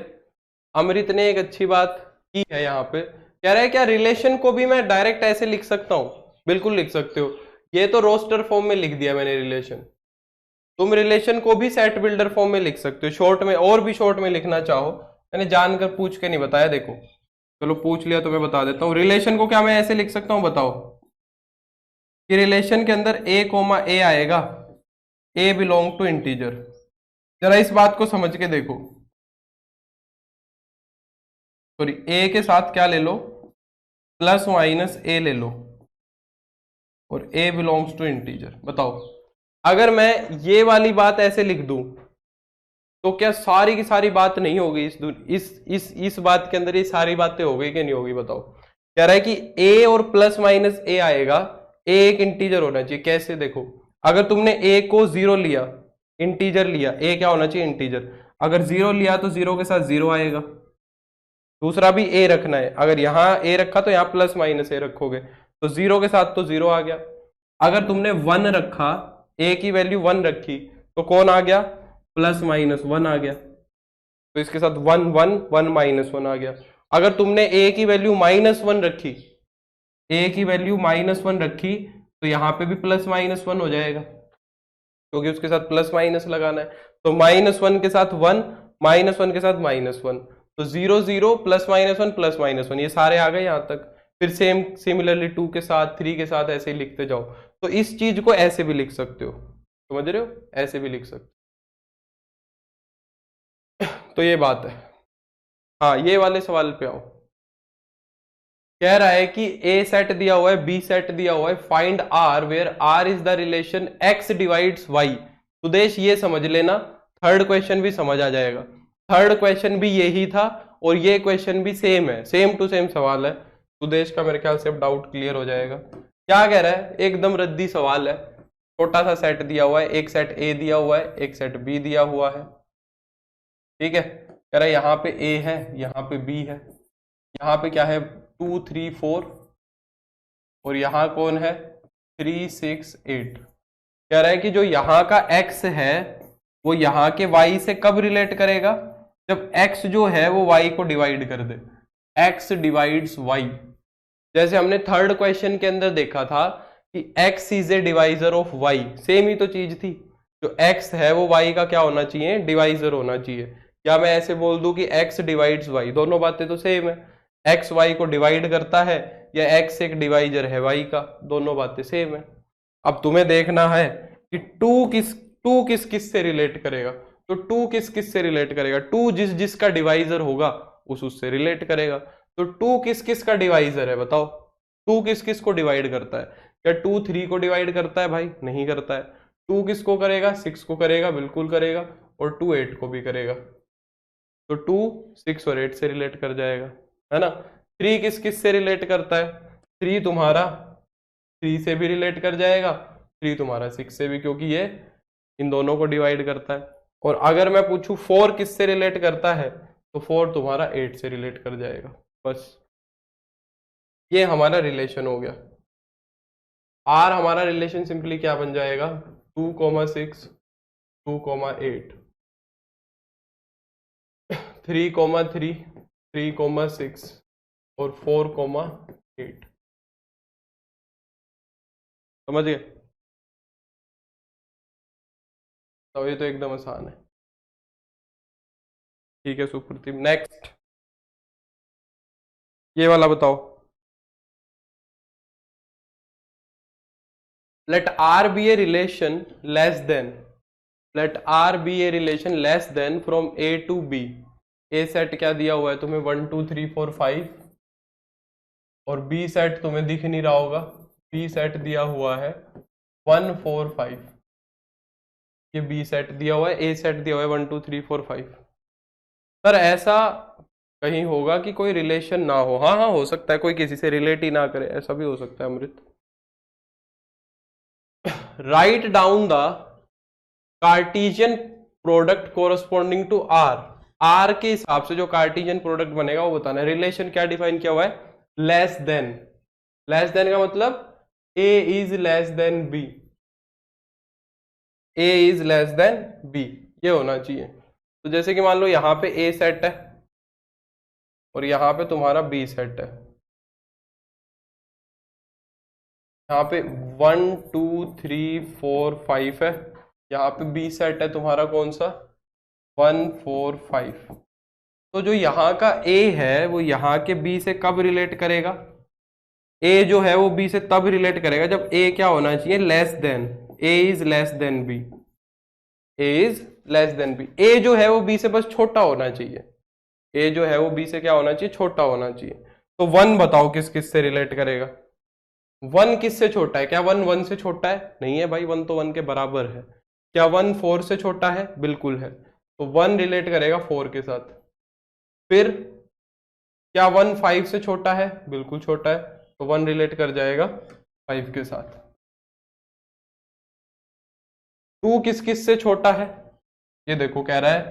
अमृत ने एक अच्छी बात की है यहाँ पे, कह रहा है क्या रिलेशन को भी मैं डायरेक्ट ऐसे लिख सकता हूँ? बिल्कुल लिख सकते हो। ये तो रोस्टर फॉर्म में लिख दिया मैंने रिलेशन, तुम रिलेशन को भी सेट बिल्डर फॉर्म में लिख सकते हो, शॉर्ट में और भी शॉर्ट में लिखना चाहो, मैंने जानकर पूछ के नहीं बताया देखो। चलो पूछ लिया तो मैं बता देता हूँ, रिलेशन को क्या मैं ऐसे लिख सकता हूँ बताओ कि रिलेशन के अंदर ए कोमा ए आएगा, ए बिलोंग टू इंटीजर। जरा इस बात को समझ के देखो, सॉरी ए के साथ क्या ले लो, प्लस माइनस ए ले लो, और ए बिलोंग्स टू इंटीजर। बताओ अगर मैं ये वाली बात ऐसे लिख दूं तो क्या सारी की सारी बात नहीं होगी? इस बात के अंदर ये सारी बातें हो गई कि नहीं होगी बताओ? कह रहा है कि ए और प्लस माइनस ए आएगा, ए एक इंटीजर होना चाहिए। कैसे? देखो अगर तुमने ए को जीरो लिया, इंटीजर लिया, ए क्या होना चाहिए? इंटीजर। अगर जीरो लिया तो जीरो के साथ जीरो आएगा। दूसरा भी ए रखना है, अगर यहां ए रखा तो यहां प्लस माइनस ए रखोगे तो जीरो के साथ तो जीरो आ गया। अगर तुमने वन रखा, ए की वैल्यू वन रखी तो कौन आ गया? प्लस माइनस वन आ गया। तो इसके साथ one one one minus one आ गया। अगर तुमने ए की वैल्यू माइनस वन रखी, ए की वैल्यू माइनस वन रखी तो यहां पे भी प्लस माइनस वन हो जाएगा क्योंकि उसके साथ प्लस माइनस लगाना है। तो माइनस वन के साथ वन, माइनस वन के साथ माइनस वन, तो zero zero plus minus one ये सारे आ गए यहां तक। फिर सेम सिमिलरली टू के साथ, थ्री के साथ ऐसे ही लिखते जाओ। तो इस चीज को ऐसे भी लिख सकते हो, समझ रहे हो? ऐसे भी लिख सकते हो। तो ये बात है। हाँ ये वाले सवाल पे आओ। कह रहा है कि ए सेट दिया हुआ है, बी सेट दिया हुआ है, find r where r is the relation x divides y. Sudesh ये समझ लेना, थर्ड क्वेश्चन भी समझ आ जाएगा। थर्ड क्वेश्चन भी यही था और ये क्वेश्चन भी सेम है, सेम टू सेम सवाल है। सुदेश का मेरे ख्याल से अब डाउट क्लियर हो जाएगा। क्या कह रहा है? एकदम रद्दी सवाल है, छोटा सा सेट दिया हुआ है, एक सेट ए दिया हुआ है, एक सेट बी दिया हुआ है, ठीक है। कह रहा है यहाँ पे ए है, यहाँ पे बी है, यहाँ पे क्या है? 2 3 4, और यहाँ कौन है? 3 6 8। कह रहा है कि जो यहाँ का x है वो यहाँ के y से कब रिलेट करेगा? जब x जो है वो y को डिवाइड कर दे। x डिवाइड्स y, जैसे हमने थर्ड क्वेश्चन के अंदर देखा था कि x is a divisor of y, same ही तो चीज थी। जो x है वो y का क्या होना चाहिए? डिवाइजर होना चाहिए। या मैं ऐसे बोल दूं कि x डिवाइड्स y, दोनों बातें तो सेम है। x y को डिवाइड करता है या x एक डिवाइजर है y का, दोनों बातें सेम है। अब तुम्हें देखना है कि टू किस किस से रिलेट करेगा। तो टू किस किस से रिलेट करेगा? टू जिस जिसका डिवाइजर होगा उससे रिलेट करेगा। तो टू किस किस का डिवाइजर है बताओ? टू किस किस को डिवाइड करता है? क्या टू थ्री को डिवाइड करता है? भाई नहीं करता है। टू किसको करेगा? सिक्स को करेगा, बिल्कुल करेगा, और टू एट को भी करेगा। तो टू सिक्स और एट से रिलेट कर जाएगा, है ना। थ्री किस किस से रिलेट करता है? थ्री तुम्हारा थ्री से भी रिलेट कर जाएगा, थ्री तुम्हारा सिक्स से भी, क्योंकि ये इन दोनों को डिवाइड करता है। और अगर मैं पूछूं फोर किस से रिलेट करता है तो फोर तुम्हारा एट से रिलेट कर जाएगा। बस ये हमारा रिलेशन हो गया। आर हमारा रिलेशन सिंपली क्या बन जाएगा? 2,6 2,8, 3,3 3,6 और 4,8। समझ गए? तो ये तो एकदम आसान है। ठीक है सुप्रतिम, नेक्स्ट ये वाला बताओ। Let r be a relation less than, let r be a relation less than from A to b. A set क्या दिया हुआ है तुम्हें? 1 2 3 4 5, और बी सेट तुम्हें दिख नहीं रहा होगा, बी सेट दिया हुआ है 1 4 5। ये बी सेट दिया हुआ है, ए सेट दिया हुआ है 1 2 3 4 5। सर ऐसा कहीं होगा कि कोई रिलेशन ना हो, हाँ हाँ हो सकता है कोई किसी से रिलेट ही ना करे, ऐसा भी हो सकता है Amrit. Write down the Cartesian product corresponding to R. R के हिसाब से जो कार्टीजियन प्रोडक्ट बनेगा वो बताना है। रिलेशन क्या डिफाइन किया हुआ है? Less than. लेस देन का मतलब A is less than B, A is less than B, ये होना चाहिए। तो जैसे कि मान लो यहां पे ए सेट है और यहां पे तुम्हारा बी सेट है, यहाँ पे 1 2 3 4 5 है, यहाँ पे बी सेट है तुम्हारा कौन सा? 1 4 5। तो जो यहाँ का ए है वो यहाँ के बी से कब रिलेट करेगा? ए जो है वो बी से तब रिलेट करेगा जब ए क्या होना चाहिए? Less than, A is less than B, A is less than B. A जो है वो बी से बस छोटा होना चाहिए, ए जो है वो बी से क्या होना चाहिए? छोटा होना चाहिए। तो 1 बताओ किस किस से रिलेट करेगा? 1 किससे छोटा है? क्या 1 1 से छोटा है? नहीं है भाई, 1 तो 1 के बराबर है। क्या 1 4 से छोटा है? बिल्कुल है। तो 1 रिलेट करेगा 4 के साथ। फिर क्या 1 5 से छोटा है? बिल्कुल छोटा है, तो 1 रिलेट कर जाएगा 5 के साथ। 2 किस किस से छोटा है? ये देखो कह रहा है,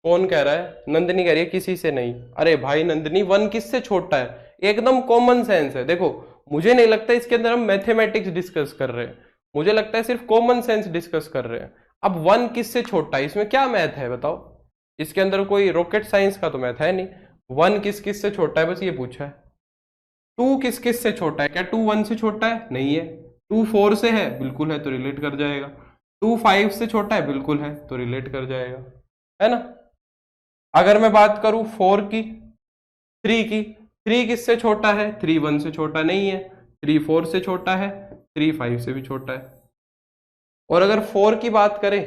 कौन कह रहा है? नंदिनी कह रही है किसी से नहीं। अरे भाई नंदिनी 1 किससे छोटा है? एकदम कॉमन सेंस है। देखो मुझे नहीं लगता इसके अंदर हम मैथमेटिक्स डिस्कस कर रहे हैं, मुझे लगता है सिर्फ कॉमन सेंस डिस्कस कर रहे हैं। अब 1 किससे छोटा है, इसमें क्या मैथ है बताओ? इसके अंदर कोई रॉकेट साइंस का तो मैथ है नहीं। 1 किस किस से छोटा है बस ये पूछा है। 2 किस किस से छोटा है? क्या 2 1 से छोटा है? नहीं है। 2 4 से है? बिल्कुल है, तो रिलेट कर जाएगा। 2 5 से छोटा है? बिल्कुल है, तो रिलेट कर जाएगा, है ना? अगर मैं बात करूं 4 की, 3 की, 3 किससे छोटा है? 3 1 से छोटा नहीं है, 3 4 से छोटा है, 3 5 से भी छोटा है। और अगर 4 की बात करें,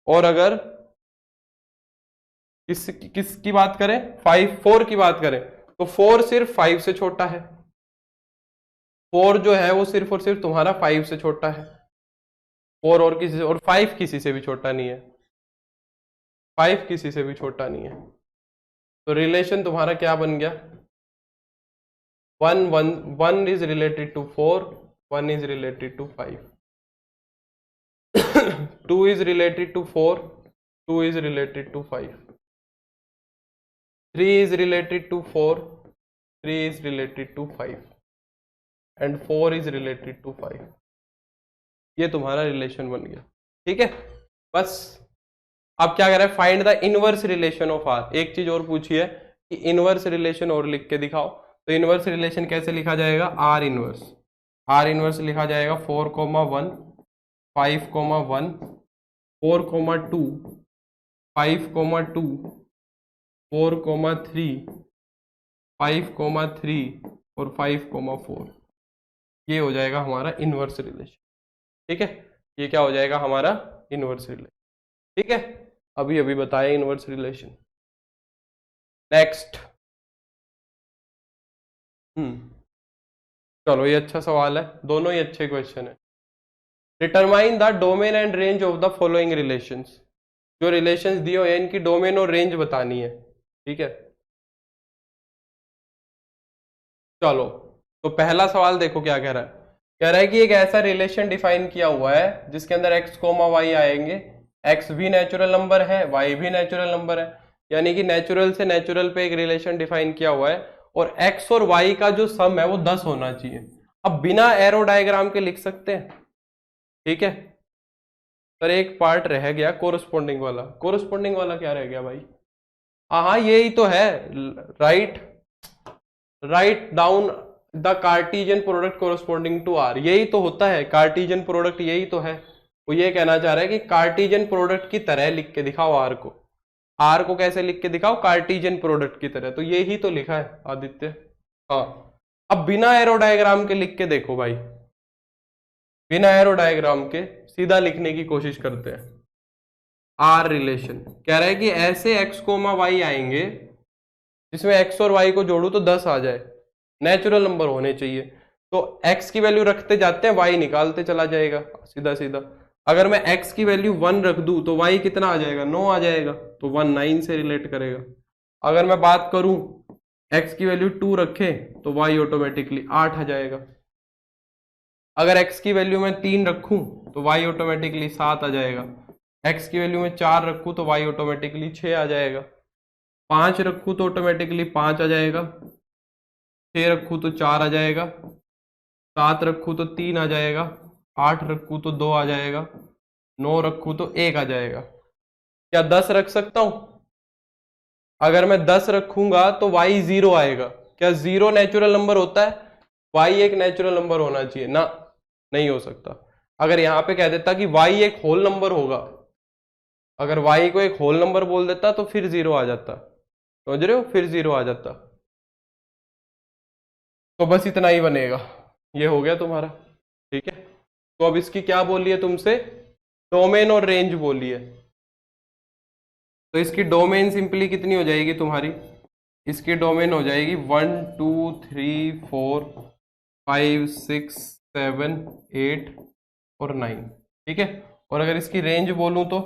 और अगर किस की बात करें? 5 4 की बात करें तो 4 सिर्फ 5 से छोटा है। 4 जो है वो सिर्फ और सिर्फ तुम्हारा 5 से छोटा है। 4 और किसी से, और 5 किसी से भी छोटा नहीं है, 5 किसी से भी छोटा नहीं है। तो रिलेशन तुम्हारा क्या बन गया? 1 is related to 4, 1 is related to 5, 2 is related to 4, 2 is related to 5, 3 is related to 4, 3 is related to 5 and 4 is related to 5। ये तुम्हारा रिलेशन बन गया, ठीक है। बस अब क्या कह रहा है? Find the inverse relation of r. एक चीज और पूछी है कि इनवर्स रिलेशन और लिख के दिखाओ। तो इनवर्स रिलेशन कैसे लिखा जाएगा? आर इनवर्स, आर इनवर्स लिखा जाएगा 4,1 5,1 4,2 5,2 4,3 5,3 और 5,4। ये हो जाएगा हमारा इनवर्स रिलेशन, ठीक है। ये क्या हो जाएगा? हमारा इनवर्स रिलेशन, ठीक है। अभी अभी बताया इनवर्स रिलेशन। नेक्स्ट, चलो ये अच्छा सवाल है, दोनों ही अच्छे क्वेश्चन है। Determine the domain and range of the following relations. जो रिलेशंस दिए हुए हैं इनकी डोमेन और रेंज बतानी है, ठीक है। चलो तो पहला सवाल देखो क्या कह रहा है। कह रहा है कि एक ऐसा रिलेशन डिफाइन किया हुआ है जिसके अंदर x, y आएंगे। x भी नेचुरल नंबर है, y भी नेचुरल नंबर है, यानी कि नेचुरल से नेचुरल पे एक रिलेशन डिफाइन किया हुआ है, और x और y का जो सम है वो 10 होना चाहिए। अब बिना एरो डायग्राम के लिख सकते हैं, ठीक है। सर एक पार्ट रह गया कोरस्पोंडिंग वाला। कोरस्पोंडिंग वाला क्या रह गया भाई? हाँ यही तो है, write down the Cartesian product corresponding to r. यही तो होता है कार्टीजियन प्रोडक्ट, यही तो है। वो ये कहना चाह रहा है कि कार्टीजियन प्रोडक्ट की तरह लिख के दिखाओ आर को। आर को कैसे लिख के दिखाओ? कार्टीजियन प्रोडक्ट की तरह। तो यही तो लिखा है आदित्य। हाँ अब बिना एरो डायग्राम के लिख के देखो भाई, बिना एरो डायग्राम के सीधा लिखने की कोशिश करते हैं। आर रिलेशन कह रहा है कि ऐसे x, y आएंगे जिसमें x और y को जोड़ू तो 10 आ जाए, नेचुरल नंबर होने चाहिए। तो x की वैल्यू रखते जाते हैं, y निकालते चला जाएगा सीधा सीधा। अगर मैं x की वैल्यू 1 रख दूं तो y कितना आ जाएगा? 9 आ जाएगा, तो 1 9 से रिलेट करेगा। अगर मैं बात करूं x की वैल्यू 2 रखे तो y ऑटोमेटिकली 8 आ जाएगा। अगर x की वैल्यू मैं 3 रखूं तो y ऑटोमेटिकली 7 आ जाएगा। x की वैल्यू में 4 रखूं तो y ऑटोमेटिकली 6 आ जाएगा। 5 रखूं तो ऑटोमेटिकली 5 आ जाएगा। 6 रखूं तो 4 आ जाएगा। 7 रखूं तो 3 आ जाएगा। 8 रखूं तो 2 आ जाएगा। 9 रखूं तो 1 आ जाएगा। क्या 10 रख सकता हूं? अगर मैं 10 रखूंगा तो y 0 आएगा। क्या 0 नेचुरल नंबर होता है? y एक नेचुरल नंबर होना चाहिए ना, नहीं हो सकता। अगर यहां पे कह देता कि y एक होल नंबर होगा, अगर y को एक होल नंबर बोल देता तो फिर 0 आ जाता। समझ रहे हो? फिर 0 आ जाता। तो बस इतना ही बनेगा। ये हो गया तुम्हारा। ठीक है, तो अब इसकी क्या बोली है तुमसे? डोमेन और रेंज बोली है। तो इसकी डोमेन सिंपली कितनी हो जाएगी तुम्हारी? इसकी डोमेन हो जाएगी 1 2 3 4 5 6 7 8 और 9। ठीक है, और अगर इसकी रेंज बोलूं तो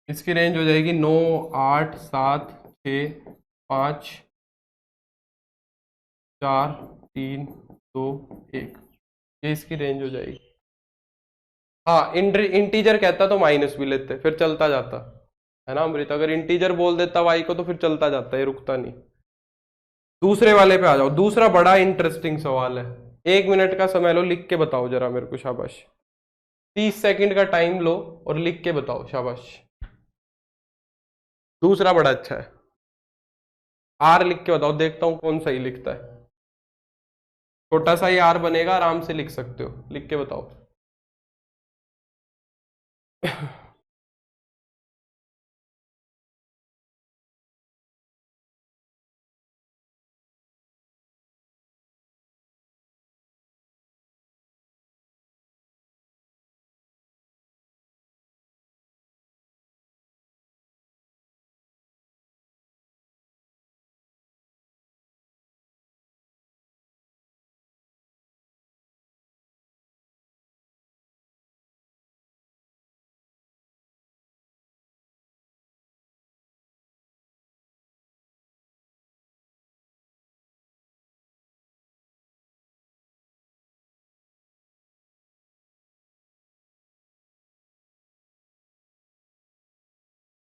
इसकी रेंज हो जाएगी 9 8 7 6 5 4 3 2 1। ये इसकी रेंज हो जाएगी। हाँ, इंटीजर कहता तो माइनस भी लेते, फिर चलता जाता, है ना अमृत? अगर इंटीजर बोल देता वाई को तो फिर चलता जाता, ये रुकता नहीं। दूसरे वाले पे आ जाओ। दूसरा बड़ा इंटरेस्टिंग सवाल है। 1 मिनट का समय लो, लिख के बताओ जरा मेरे को, शाबाश। 30 सेकंड का टाइम लो और लिख के बताओ, शाबाश। दूसरा बड़ा अच्छा है। आर लिख के बताओ, देखता हूं कौन सही लिखता है। छोटा सा ही आर बनेगा, आराम से लिख सकते हो, लिख के बताओ।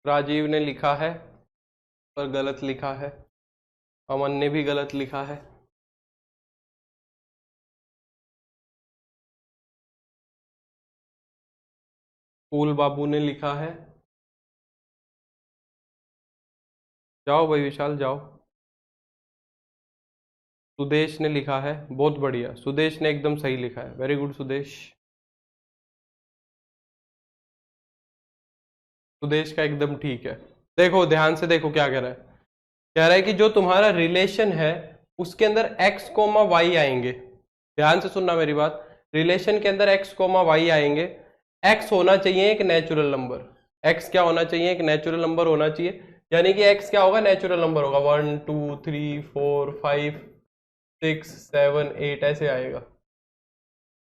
राजीव ने लिखा है पर गलत लिखा है। अमन ने भी गलत लिखा है। फूल बाबू ने लिखा है। जाओ भाई विशाल, जाओ। सुदेश ने लिखा है, बहुत बढ़िया, सुदेश ने एकदम सही लिखा है, वेरी गुड सुदेश। सुदेश का एकदम ठीक है। देखो ध्यान से देखो क्या कह रहा है। कह रहा है कि जो तुम्हारा रिलेशन है उसके अंदर x कोमा वाई आएंगे। ध्यान से सुनना मेरी बात। रिलेशन के अंदर x कोमा वाई आएंगे। x होना चाहिए एक नेचुरल नंबर। x क्या होना चाहिए? एक नेचुरल नंबर होना चाहिए। यानी कि x क्या होगा? नेचुरल नंबर होगा। 1 2 3 4 5 6 7 8 ऐसे आएगा।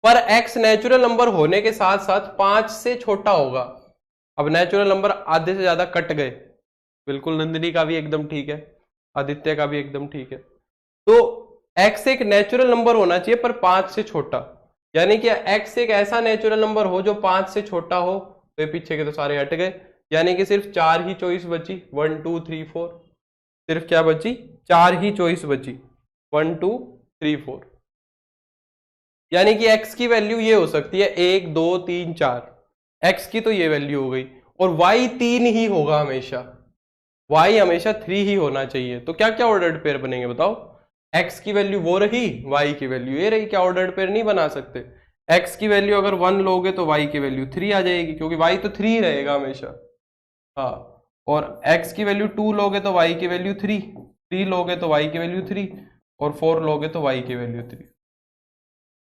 पर x नेचुरल नंबर होने के साथ साथ 5 से छोटा होगा। अब नेचुरल नंबर आधे से ज्यादा कट गए। बिल्कुल, नंदिनी का भी एकदम ठीक है, आदित्य का भी एकदम ठीक है। तो x एक नेचुरल नंबर होना चाहिए पर 5 से छोटा। यानी कि x एक ऐसा नेचुरल नंबर हो जो 5 से छोटा हो। तो ये पीछे के तो सारे हट गए। यानी कि सिर्फ 4 ही चॉइस बची, 1 2 3 4। सिर्फ क्या बची? 4 ही चॉइस बची, 1 2 3 4। यानी कि x की वैल्यू ये हो सकती है 1 2 3 4। x की तो ये वैल्यू हो गई। और y 3 ही होगा हमेशा। y हमेशा 3 ही होना चाहिए। तो क्या क्या ऑर्डर्ड पेयर बनेंगे बताओ? x की वैल्यू वो रही, y की वैल्यू ये रही। क्या ऑर्डर्ड पेयर नहीं बना सकते? x की वैल्यू अगर 1 लोगे तो y की वैल्यू 3 आ जाएगी, क्योंकि y तो 3 ही रहेगा हमेशा। हाँ, और x की वैल्यू 2 लोगे तो y की वैल्यू 3, 3 लोगे तो y की वैल्यू 3, और 4 लोगे तो y की वैल्यू 3।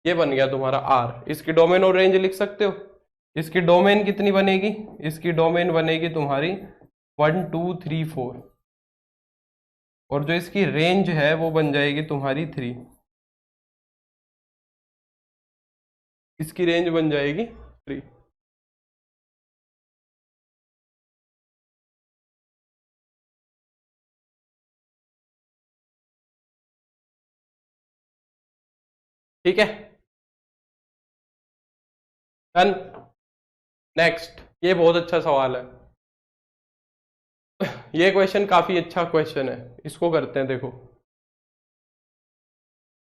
ये बन गया तुम्हारा r। इसकी डोमेन और रेंज लिख सकते हो। इसकी डोमेन कितनी बनेगी? इसकी डोमेन बनेगी तुम्हारी 1 2 3 4, और जो इसकी रेंज है वो बन जाएगी तुम्हारी 3। इसकी रेंज बन जाएगी 3। ठीक है, डन। नेक्स्ट, ये बहुत अच्छा सवाल है। ये क्वेश्चन काफी अच्छा क्वेश्चन है, इसको करते हैं। देखो,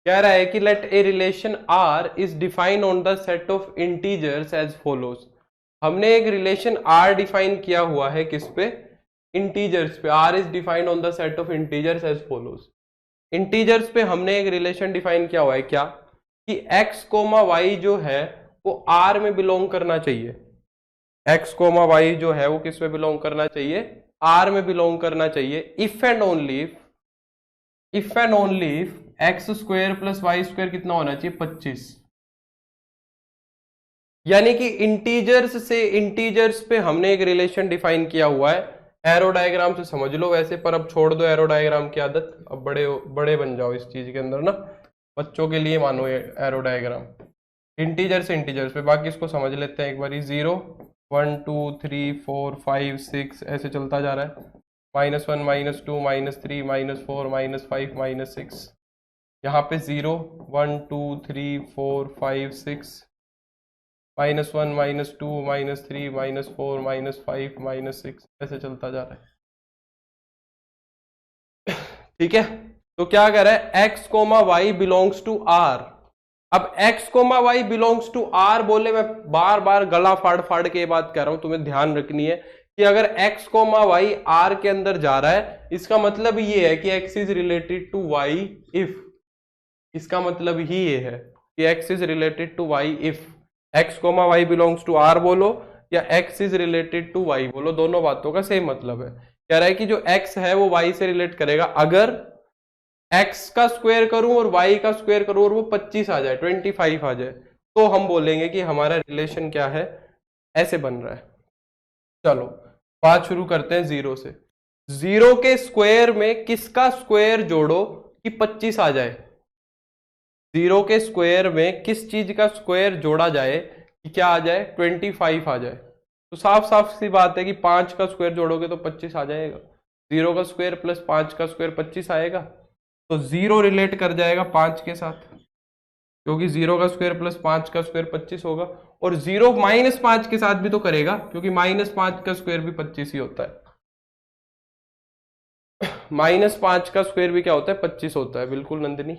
कह रहा है कि let a relation r is define on the set of integers as follows. हमने एक रिलेशन आर डिफाइन किया हुआ है, किस पे? इंटीजर्स पे। R is defined on the set of integers as follows. Integers पे हमने एक रिलेशन डिफाइन किया हुआ है, क्या? कि x कोमा वाई जो है वो आर में बिलोंग करना चाहिए। x कोमा वाई जो है वो किस में बिलोंग करना चाहिए? आर में बिलोंग करना चाहिए। If and only if x square plus y square कितना होना चाहिए? 25। यानी कि इंटीजर्स से इंटीजर्स पे हमने एक रिलेशन डिफाइन किया हुआ है। एरो डायग्राम से समझ लो वैसे, पर अब छोड़ दो एरो डायग्राम की आदत, अब बड़े बड़े बन जाओ इस चीज के अंदर ना। बच्चों के लिए मानो ये एरो डायग्राम, इंटीजर से इंटीजर्स पे। बाकी इसको समझ लेते हैं एक बार। 0 1 2 3 4 5 6 ऐसे चलता जा रहा है। -1 -2 -3 -4 -5 -6। यहाँ पे 0 1 2 3 4 5 6 -1 -2 -3 -4 -5 -6 ऐसे चलता जा रहा है। ठीक है, तो क्या कह रहा है? x comma y belongs to r. अब x comma y belongs to r बोले, मैं बार बार गला फाड़ फाड़ के ये बात कह रहा हूं, तुम्हें ध्यान रखनी है कि अगर x कोमा वाई आर के अंदर जा रहा है, इसका मतलब ये है कि x is related to y if. इसका मतलब ही ये है कि x is related to y if x comma y belongs to r बोलो या x is related to y बोलो, दोनों बातों का सेम मतलब है। कह रहा है कि जो x है वो y से रिलेट करेगा अगर x का स्क्वायर करूं और y का स्क्वायर करूं और वो 25 आ जाए, 25 आ जाए, तो हम बोलेंगे कि हमारा रिलेशन क्या है, ऐसे बन रहा है। चलो बात शुरू करते हैं 0 से। 0 के स्क्वायर में किसका स्क्वायर जोड़ो कि 25 आ जाए? 0 के स्क्वायर में किस चीज का स्क्वायर जोड़ा जाए कि क्या आ जाए? 25 आ जाए। तो साफ साफ सी बात है कि 5 का स्क्वायर जोड़ोगे तो 25 आ जाएगा। 0 का स्क्वायर प्लस 5 का स्क्वायर 25 आएगा। तो 0 रिलेट कर जाएगा 5 के साथ, क्योंकि 0 का स्क्वायर प्लस 5 का स्क्वायर 25 होगा। और 0 -5 के साथ भी तो करेगा, क्योंकि -5 का स्क्वायर भी 25 ही होता है। -5 का स्क्वायर भी क्या होता है? 25 होता है। बिल्कुल नंदिनी।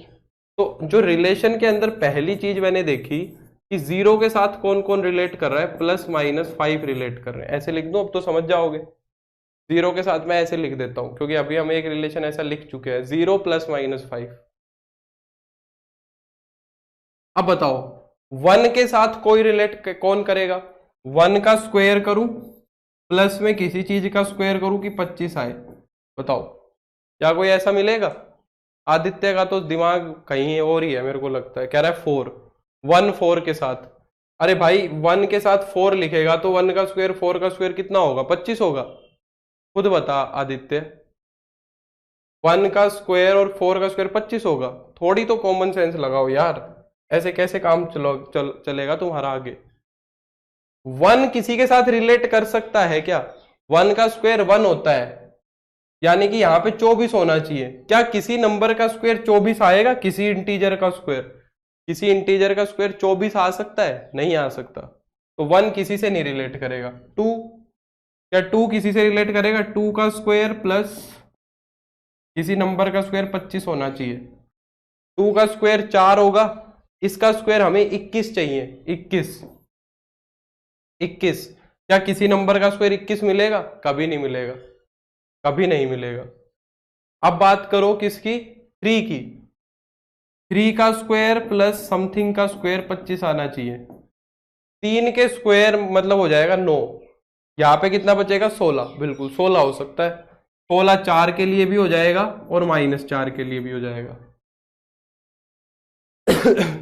तो जो रिलेशन के अंदर पहली चीज मैंने देखी कि 0 के साथ कौन कौन रिलेट कर रहा है? +-5 रिलेट कर रहे हैं। ऐसे लिख दूं, अब तो समझ जाओगे। 0 के साथ मैं ऐसे लिख देता हूं, क्योंकि अभी हम एक रिलेशन ऐसा लिख चुके हैं, 0 +-5। अब बताओ 1 के साथ कोई रिलेट कौन करेगा? 1 का स्क्वायर करूं प्लस में किसी चीज का स्क्वायर करूं कि 25 आए? बताओ, क्या कोई ऐसा मिलेगा? आदित्य का तो दिमाग कहीं और ही है, मेरे को लगता है। कह रहा है 4, 1 4 के साथ। अरे भाई 1 के साथ 4 लिखेगा तो 1 का स्क्वायर 4 का स्क्वायर कितना होगा? 25 होगा। खुद बता आदित्य, 1 का स्क्वायर और 4 का स्क्वायर 25 होगा। थोड़ी तो कॉमन सेंस लगाओ यार, ऐसे कैसे काम चलेगा तुम्हारा आगे? 1 किसी के साथ रिलेट कर सकता है क्या? 1 का स्क्वायर 1 होता है, यानी कि यहाँ पे 24 होना चाहिए। क्या किसी नंबर का स्क्वायर 24 आएगा? किसी इंटीजर का स्क्वायर, किसी इंटीजर का स्क्वायर 24 आ सकता है? नहीं आ सकता। तो 1 किसी से नहीं रिलेट करेगा। 2, क्या 2 किसी से रिलेट करेगा? 2 का स्क्वायर प्लस किसी नंबर का स्क्वायर 25 होना चाहिए। 2 का स्क्वायर 4 होगा, इसका स्क्वायर हमें 21 चाहिए। 21 क्या किसी नंबर का स्क्वायर 21 मिलेगा? कभी नहीं मिलेगा, कभी नहीं मिलेगा। अब बात करो किसकी? 3 की। 3 का स्क्वायर प्लस समथिंग का स्क्वायर 25 आना चाहिए। 3 के स्क्वायर मतलब हो जाएगा 9। यहाँ पे कितना बचेगा? 16। बिल्कुल 16 हो सकता है। 16 4 के लिए भी हो जाएगा और -4 के लिए भी हो जाएगा।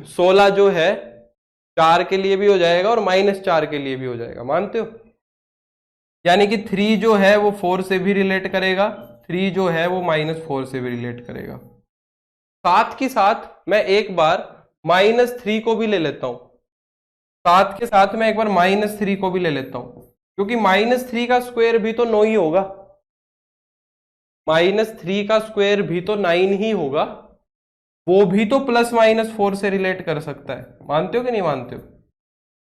16 जो है 4 के लिए भी हो जाएगा और -4 के लिए भी हो जाएगा। मानते हो? यानी कि 3 जो है वो 4 से भी रिलेट करेगा, 3 जो है वो -4 से भी रिलेट करेगा। साथ के साथ मैं एक बार -3 को भी ले लेता हूं। साथ के साथ मैं एक बार -3 को भी ले लेता हूं, क्योंकि -3 का स्क्वायर भी तो 9 ही होगा। -3 का स्क्वायर भी तो 9 ही होगा। वो भी तो प्लस माइनस 4 से रिलेट कर सकता है, मानते हो कि नहीं मानते हो?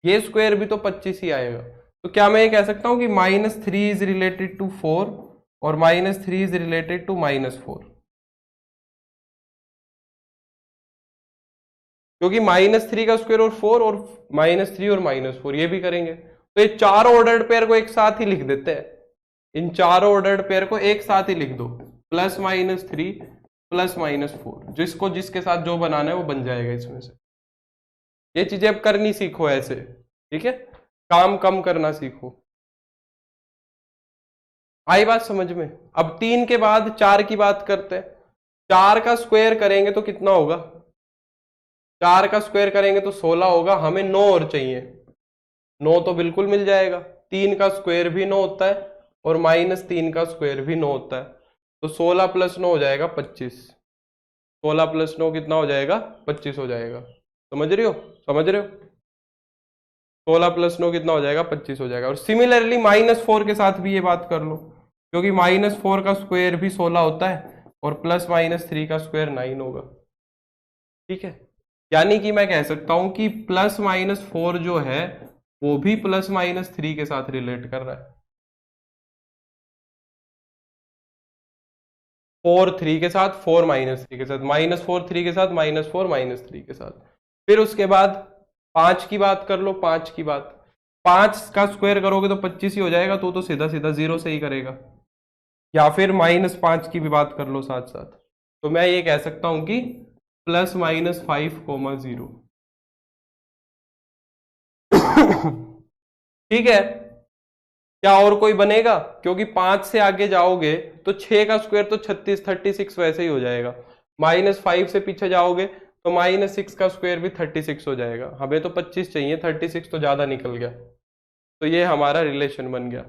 ये स्क्वायर भी तो 25 ही आएगा। तो क्या मैं ये कह सकता हूं कि -3 इज रिलेटेड टू 4 और -3 इज रिलेटेड टू -4? क्योंकि -3 का स्क्वायर और 4 और -3 और -4 ये भी करेंगे, तो ये चारों ऑर्डर्ड पेयर को एक साथ ही लिख देते हैं। इन चारों ऑर्डर्ड पेयर को एक साथ ही लिख दो, +-3 +-4, जिसको जिसके साथ जो बनाना है वो बन जाएगा इसमें से। ये चीजें अब करनी सीखो ऐसे, ठीक है, काम कम करना सीखो। आई बात समझ में? अब 3 के बाद 4 की बात करते हैं। 4 का स्क्वायर करेंगे तो कितना होगा? 4 का स्क्वायर करेंगे तो 16 होगा, हमें 9 और चाहिए। 9 तो बिल्कुल मिल जाएगा, 3 का स्क्वायर भी 9 होता है और -3 का स्क्वायर भी 9 होता है, तो 16 + 9 हो जाएगा 25। 16 + 9 कितना हो जाएगा? 25 हो जाएगा। समझ रहे हो? समझ रहे हो? 16 + 9 कितना हो जाएगा? 25 हो जाएगा। और सिमिलरली -4 के साथ भी ये बात कर लो, क्योंकि -4 का स्क्वायर भी 16 होता है और +-3 का स्क्वायर 9 होगा। ठीक है, यानी कि मैं कह सकता हूं कि +-4 जो है वो भी +-3 के साथ रिलेट कर रहा है। 4 3 के साथ, 4 -3 के साथ, -4 3 के साथ, -4 -3 के साथ। फिर उसके बाद 5 की बात कर लो। 5 की बात, 5 का स्क्वायर करोगे तो 25 ही हो जाएगा, तो सीधा सीधा 0 से ही करेगा। या फिर -5 की भी बात कर लो साथ साथ, तो मैं ये कह सकता हूं कि +-5, 0। ठीक है, क्या और कोई बनेगा? क्योंकि 5 से आगे जाओगे तो 6 का स्क्वायर तो 36 वैसे ही हो जाएगा। -5 से पीछे जाओगे तो -6 का स्क्वायर भी 36 हो जाएगा। हमें तो 25 चाहिए, 36 तो ज्यादा निकल गया। तो ये हमारा रिलेशन बन गया।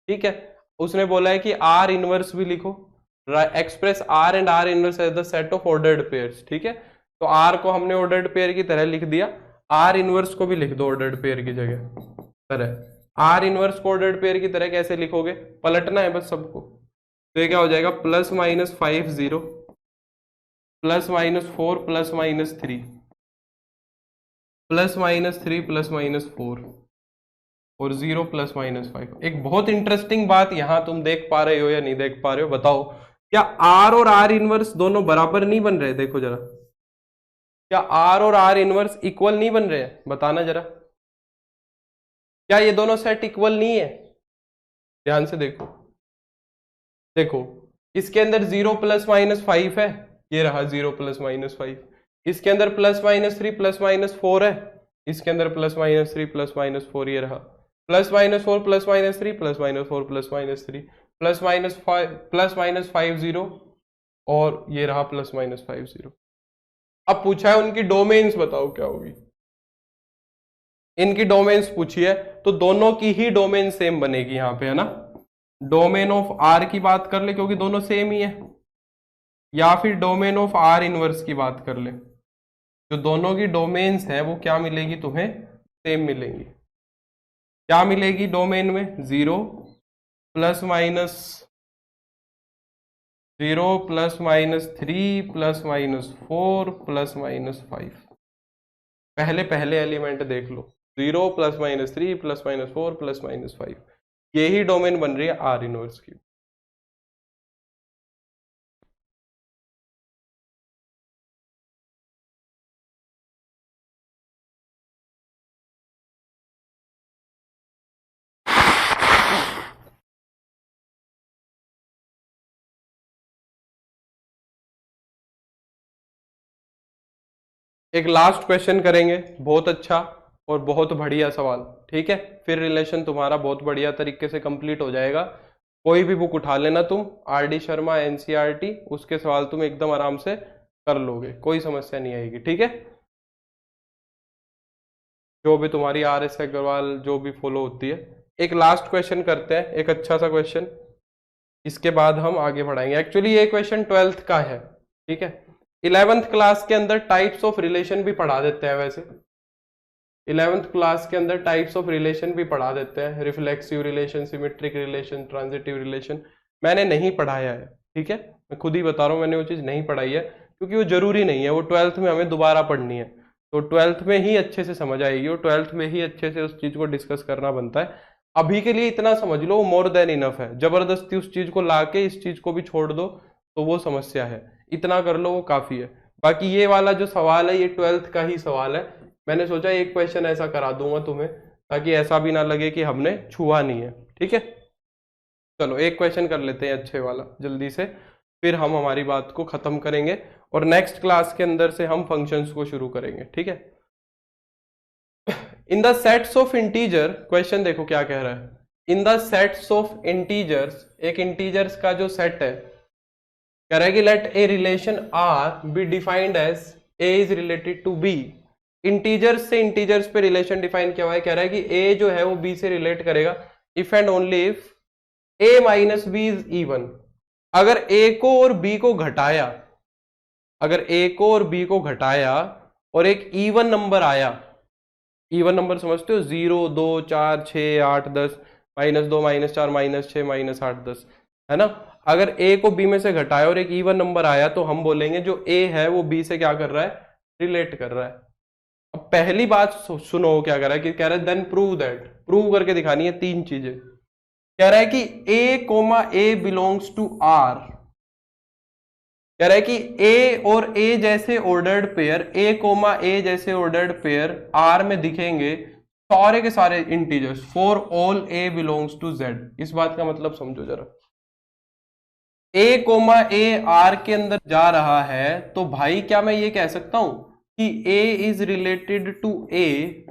ठीक है, उसने बोला है कि R इनवर्स भी लिखो, express R and R inverse as the set of ordered pairs. ठीक है, तो R को हमने ऑर्डर्ड पेयर की तरह लिख दिया, R इनवर्स को भी लिख दो ऑर्डर्ड पेयर की जगह तरह। R इनवर्स को ऑर्डर्ड पेयर की तरह कैसे लिखोगे? पलटना है बस सबको। तो ये क्या हो जाएगा? +-5 0 +-4 +-3 +-3 +-4 और 0 +-5। एक बहुत इंटरेस्टिंग बात यहां तुम देख पा रहे हो या नहीं देख पा रहे हो, बताओ। क्या R और R इनवर्स दोनों बराबर नहीं बन रहे? देखो जरा, क्या R और R इनवर्स इक्वल नहीं बन रहे हैं? बताना जरा, क्या ये दोनों सेट इक्वल नहीं है? ध्यान से देखो, देखो इसके अंदर 0 +-5 है, ये रहा 0 +-5। इसके अंदर +-3 +-4 है, इसके अंदर +-3 +-4 ये रहा, +-4 +-3 +-4 +-3 +-5 0 और ये रहा +-5 0। अब पूछा है उनकी डोमेन्स बताओ क्या होगी। इनकी डोमेन्स पूछी है, तो दोनों की ही डोमेन सेम बनेगी यहां पे, है ना। डोमेन ऑफ आर की बात कर ले क्योंकि दोनों सेम ही है, या फिर डोमेन ऑफ आर इनवर्स की बात कर ले, जो दोनों की डोमेन्स हैं वो क्या मिलेगी तुम्हें? सेम मिलेंगी। क्या मिलेगी डोमेन में? 0 +-0 +-3 +-4 +-5। पहले पहले एलिमेंट देख लो, 0 +-3 +-4 +-5, यही डोमेन बन रही है आर इनवर्स की। एक लास्ट क्वेश्चन करेंगे, बहुत अच्छा और बहुत बढ़िया सवाल। ठीक है, फिर रिलेशन तुम्हारा बहुत बढ़िया तरीके से कंप्लीट हो जाएगा। कोई भी बुक उठा लेना तुम, RD शर्मा NCERT, उसके सवाल तुम एकदम आराम से कर लोगे, कोई समस्या नहीं आएगी। ठीक है, जो भी तुम्हारी RS अग्रवाल जो भी फॉलो होती है। एक लास्ट क्वेश्चन करते हैं, एक अच्छा सा क्वेश्चन, इसके बाद हम आगे बढ़ाएंगे। एक्चुअली ये क्वेश्चन 12th का है। ठीक है, 11th क्लास के अंदर टाइप्स ऑफ रिलेशन भी पढ़ा देते हैं वैसे, 11th क्लास के अंदर टाइप्स ऑफ रिलेशन भी पढ़ा देते हैं, reflexive relation, symmetric relation, transitive relation. मैंने नहीं पढ़ाया है, ठीक है, मैं खुद ही बता रहा हूँ, मैंने वो चीज़ नहीं पढ़ाई है, क्योंकि वो जरूरी नहीं है, वो 12th में हमें दोबारा पढ़नी है, तो 12th में ही अच्छे से समझ आएगी, और 12th में ही अच्छे से उस चीज को डिस्कस करना बनता है। अभी के लिए इतना समझ लो, मोर देन इनफ है। जबरदस्ती उस चीज को लाके इस चीज को भी छोड़ दो तो वो समस्या है, इतना कर लो वो काफी है। बाकी ये वाला जो सवाल है ये 12th का ही सवाल है, मैंने सोचा एक क्वेश्चन ऐसा करा दूंगा तुम्हें, ताकि ऐसा भी ना लगे कि हमने छुआ नहीं है। ठीक है, चलो एक क्वेश्चन कर लेते हैं अच्छे वाला जल्दी से, फिर हम हमारी बात को खत्म करेंगे और नेक्स्ट क्लास के अंदर से हम फंक्शंस को शुरू करेंगे। ठीक है, in the sets of integer, question देखो क्या कह रहा है, in the sets of integers, एक इंटीजर्स का जो सेट है, कह रहा है कि let a relation r be defined as a is related to b. Integers से इंटीजर्स पे रिलेशन डिफाइन किया हुआ है, कह रहा है कि ए जो है वो बी से रिलेट करेगा if and only if a minus b is even. अगर ए को और बी को घटाया, अगर ए को और बी को घटाया और एक इवन नंबर आया, इवन नंबर समझते हो, 0 2 4 6 8 10 -2 -4 -6 -8 10, है ना। अगर ए को बी में से घटाया और एक इवन नंबर आया तो हम बोलेंगे जो ए है वो बी से क्या कर रहा है, रिलेट कर रहा है। अब पहली बात सुनो क्या कह रहा है, कि कह रहा है देन प्रूव दैट, प्रूव करके दिखानी है 3 चीजें। कह रहा है कि A comma A belongs to R, कह रहा है कि ए और ए जैसे ordered pair, A comma A जैसे ऑर्डर्ड पेयर आर में दिखेंगे सारे के सारे integers for all A belongs to Z. इस बात का मतलब समझो जरा, ए कोमा ए आर के अंदर जा रहा है तो भाई क्या मैं ये कह सकता हूं कि ए इज रिलेटेड टू ए,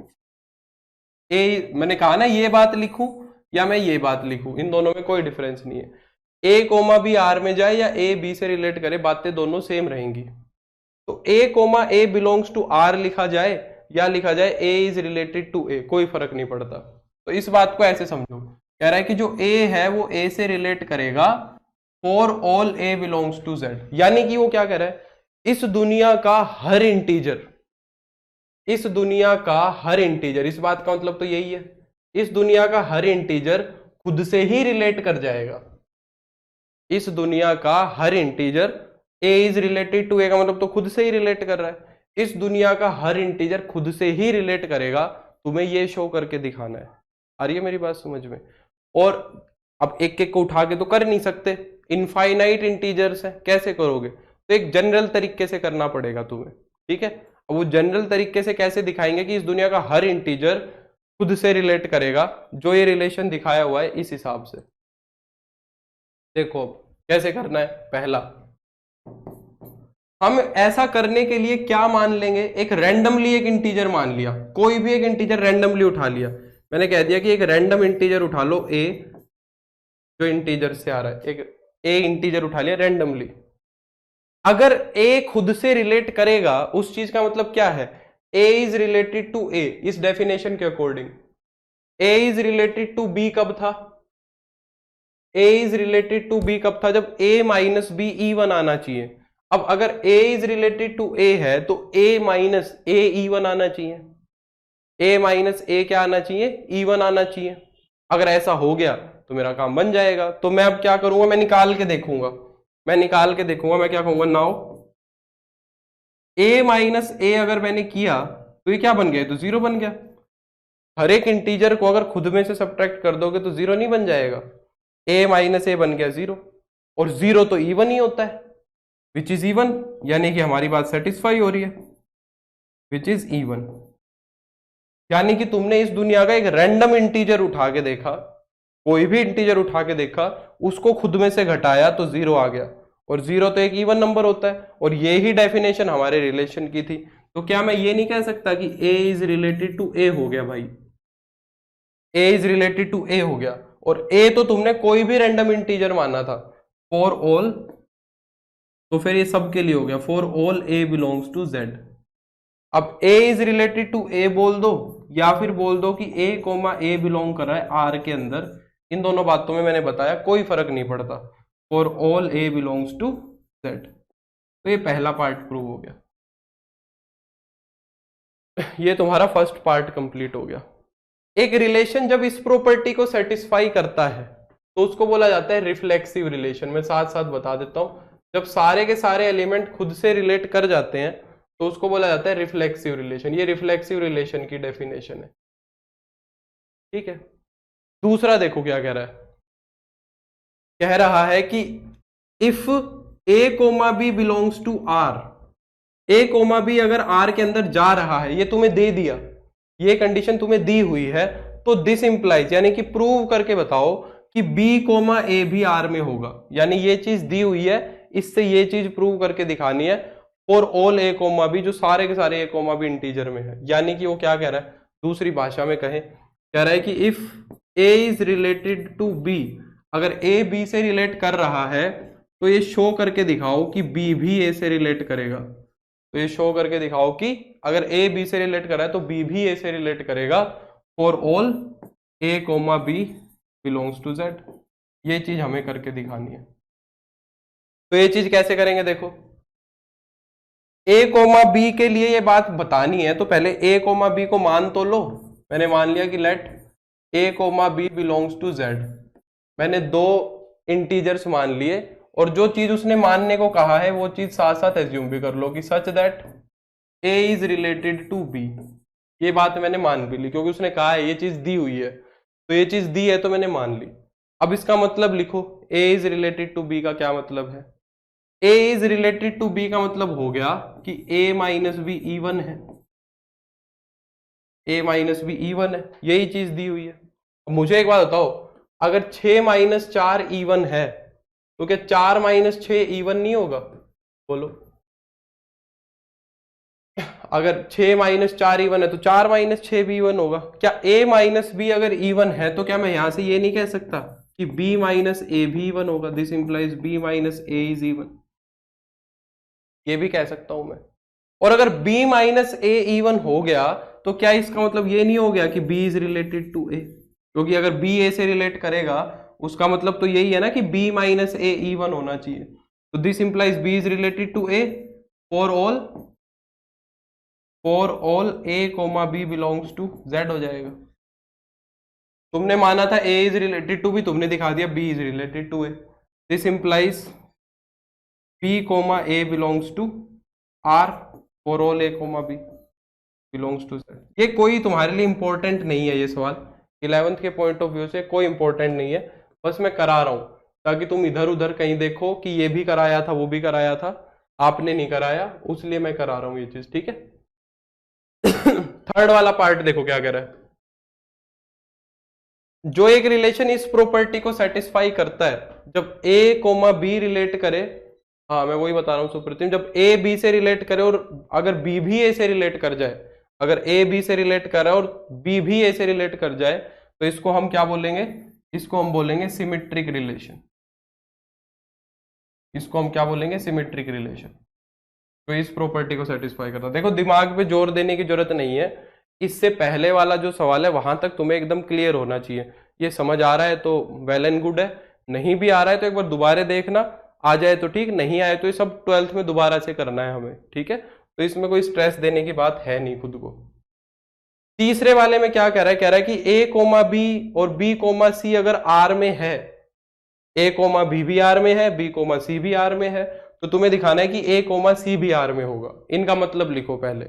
मैंने कहा ना ये बात लिखूं या मैं ये बात लिखूं, इन दोनों में कोई डिफरेंस नहीं है। ए कोमा बी आर में जाए या ए बी से रिलेट करे, बातें दोनों सेम रहेंगी। तो A comma A belongs to R लिखा जाए या लिखा जाए A is related to A, कोई फर्क नहीं पड़ता। तो इस बात को ऐसे समझो, कह रहा है कि जो ए है वो ए से रिलेट करेगा for all A belongs to z. यानी कि वो क्या कह रहा है, इस दुनिया का हर इंटीजर, इस दुनिया का हर इंटीजर, इस बात का मतलब तो यही है, इस दुनिया का हर इंटीजर खुद से ही रिलेट कर जाएगा। इस दुनिया का हर integer, A is related to A का मतलब तो खुद से ही रिलेट कर रहा है, इस दुनिया का हर इंटीजर खुद से ही रिलेट करेगा। तुम्हें ये शो करके दिखाना है। आ रही है मेरी बात समझ में? और अब एक एक को उठा के तो कर नहीं सकते, इनफाइनाइट इंटीजर्स है, कैसे करोगे? तो एक जनरल तरीके से करना पड़ेगा तुम्हें। ठीक है, अब वो जनरल तरीके से कैसे दिखाएंगे कि इस दुनिया का हर इंटीजर खुद से रिलेट करेगा, जो ये रिलेशन दिखाया हुआ है इस हिसाब से। देखो अब कैसे करना है। पहला, हम ऐसा करने के लिए क्या मान लेंगे, एक रैंडमली एक इंटीजर मान लिया, कोई भी एक इंटीजर रैंडमली उठा लिया। मैंने कह दिया कि एक रैंडम इंटीजर उठा लो, ए जो इंटीजर से आ रहा है, एक ए इंटीजर उठा लिया रैंडमली। अगर ए खुद से रिलेट करेगा, उस चीज का मतलब क्या है, a is related to a. इस डेफिनेशन के according a is related to b कब था, a is related to b कब था, जब ए माइनस बी इवन आना चाहिए। अब अगर ए इज रिलेटेड टू ए है तो ए माइनस ए इवन आना चाहिए, ए माइनस ए क्या आना चाहिए, इवन आना चाहिए। अगर ऐसा हो गया तो मेरा काम बन जाएगा। तो मैं अब क्या करूंगा, मैं निकाल के देखूंगा, मैं क्या कहूंगा, नाउ ए माइनस ए अगर मैंने किया तो ये क्या बन गया, तो जीरो बन गया। हर एक इंटीजर को अगर खुद में से सब्ट्रैक्ट कर दोगे तो जीरो नहीं बन जाएगा। ए माइनस ए बन गया जीरो, और जीरो तो इवन ही होता है, विच इज इवन, यानी कि हमारी बात सेटिस्फाई हो रही है, विच इज इवन। यानी कि तुमने इस दुनिया का एक रैंडम इंटीजर उठा के देखा, कोई भी इंटीजर उठा के देखा, उसको खुद में से घटाया तो जीरो आ गया, और जीरो तो एक इवन नंबर होता है। और ये ही डेफिनेशन हमारे रिलेशन की थी। तो क्या मैं ये नहीं कह सकता कि ए इज रिलेटेड टू ए हो गया, भाई ए इज रिलेटेड टू ए हो गया, और ए तो तुमने कोई भी रैंडम इंटीजर माना था, फॉर ऑल, तो फिर ये सब के लिए हो गया, for all A belongs to z. अब a is related to a बोल दो, या फिर बोल दो कि ए कोमा ए बिलोंग कर रहा है आर के अंदर, इन दोनों बातों में मैंने बताया कोई फर्क नहीं पड़ता, for all A belongs to z. तो ये पहला पार्ट प्रूव हो गया, ये तुम्हारा फर्स्ट पार्ट कंप्लीट हो गया। एक रिलेशन जब इस प्रॉपर्टी को सेटिस्फाई करता है तो उसको बोला जाता है रिफ्लेक्सिव रिलेशन। मैं साथ साथ बता देता हूं, जब सारे के सारे एलिमेंट खुद से रिलेट कर जाते हैं तो उसको बोला जाता है रिफ्लेक्सिव रिलेशन। ये रिफ्लेक्सिव रिलेशन की डेफिनेशन है, ठीक है। दूसरा देखो क्या कह रहा है, कह रहा है कि if a comma b belongs to r, a comma b अगर आर के अंदर जा रहा है, ये तुम्हें दे दिया, ये कंडीशन तुम्हें दी हुई है, तो दिस इंप्लाइज यानी कि प्रूव करके बताओ कि बी कोमा ए भी आर में होगा। यानी ये चीज दी हुई है, इससे ये चीज प्रूव करके दिखानी है for all a comma b, जो सारे के सारे ए कोमा बी इंटीजर में है। यानी कि वो क्या कह रहा है, दूसरी भाषा में कहें, कह रहा है कि if a is related to b, अगर ए बी से रिलेट कर रहा है तो ये शो करके दिखाओ कि बी भी ए से रिलेट करेगा। तो ये शो करके दिखाओ कि अगर ए बी से रिलेट कर रहा है तो बी भी ए से रिलेट करेगा for all a comma b belongs to z. ये चीज हमें करके दिखानी है। तो ये चीज कैसे करेंगे, देखो ए कोमा बी के लिए ये बात बतानी है तो पहले ए कोमा बी को मान तो लो। मैंने मान लिया कि let a comma b belongs to z, मैंने दो इंटीजर्स मान लिए, और जो चीज उसने मानने को कहा है वो चीज साथ साथ एज्यूम भी कर लो कि such that a is related to b. ये बात मैंने मान भी ली क्योंकि उसने कहा है, ये चीज दी हुई है, तो ये चीज दी है तो मैंने मान ली। अब इसका मतलब लिखो, ए इज रिलेटेड टू बी का क्या मतलब है, a is related to B का मतलब हो गया कि ए माइनस बी इवन है, ए माइनस बी इवन है, यही चीज दी हुई है। अब मुझे एक बात बताओ, अगर 6 माइनस 4 इवन है तो क्या 4 माइनस 6 इवन नहीं होगा, बोलो। अगर 6 माइनस 4 इवन है तो 4 माइनस 6 भी इवन होगा। क्या a माइनस बी अगर इवन है तो क्या मैं यहां से ये नहीं कह सकता कि b माइनस ए भी इवन होगा, this implies b minus A is even, ये भी कह सकता हूं मैं। और अगर b माइनस ए इवन हो गया तो क्या इसका मतलब ये नहीं हो गया कि b is related to a, क्योंकि अगर b a से रिलेट करेगा उसका मतलब तो यही है ना कि b माइनस ए इवन होना चाहिए। तो this implies b is related to a for all a comma b belongs to z हो जाएगा। तुमने माना था a is related to b, तुमने दिखा दिया b is related to a, this implies b comma a belongs to r for all a comma b belongs to z. ये कोई तुम्हारे लिए इंपॉर्टेंट नहीं है, ये सवाल 11th के पॉइंट ऑफ व्यू से कोई इंपॉर्टेंट नहीं है, बस मैं करा रहा हूं ताकि तुम इधर उधर कहीं देखो कि ये भी कराया था वो भी कराया था, आपने नहीं कराया, उसलिए मैं करा रहा हूं ये चीज, ठीक है। थर्ड वाला पार्ट देखो क्या कह रहा है, जो एक रिलेशन इस प्रॉपर्टी को सेटिस्फाई करता है जब ए कोमा बी रिलेट करे, हाँ मैं वही बता रहा हूं सुप्रीतिम, जब ए बी से रिलेट करे और अगर बी भी ए से रिलेट कर जाए, अगर ए बी से रिलेट कर रहा है और बी भी ए से रिलेट कर जाए तो इसको हम क्या बोलेंगे, इसको हम बोलेंगे सिमेट्रिक रिलेशन, इसको हम क्या बोलेंगे, सिमेट्रिक रिलेशन। तो इस प्रॉपर्टी को सेटिस्फाई करता है। देखो दिमाग पे जोर देने की जरूरत नहीं है, इससे पहले वाला जो सवाल है वहां तक तुम्हें एकदम क्लियर होना चाहिए। ये समझ आ रहा है तो वेल एंड गुड है, नहीं भी आ रहा है तो एक बार दोबारा देखना, आ जाए तो ठीक, नहीं आए तो ये सब 12th में दोबारा से करना है हमें, ठीक है। तो इसमें कोई स्ट्रेस देने की बात है नहीं खुद को। तीसरे वाले में क्या कह रहा है, कह रहा है कि ए कोमा बी और बी कोमा सी अगर आर में है, ए कोमा बी भी आर में है, बी कोमा सी भी आर में है, तो तुम्हें दिखाना है कि ए कोमा सी भी आर में होगा। इनका मतलब लिखो पहले,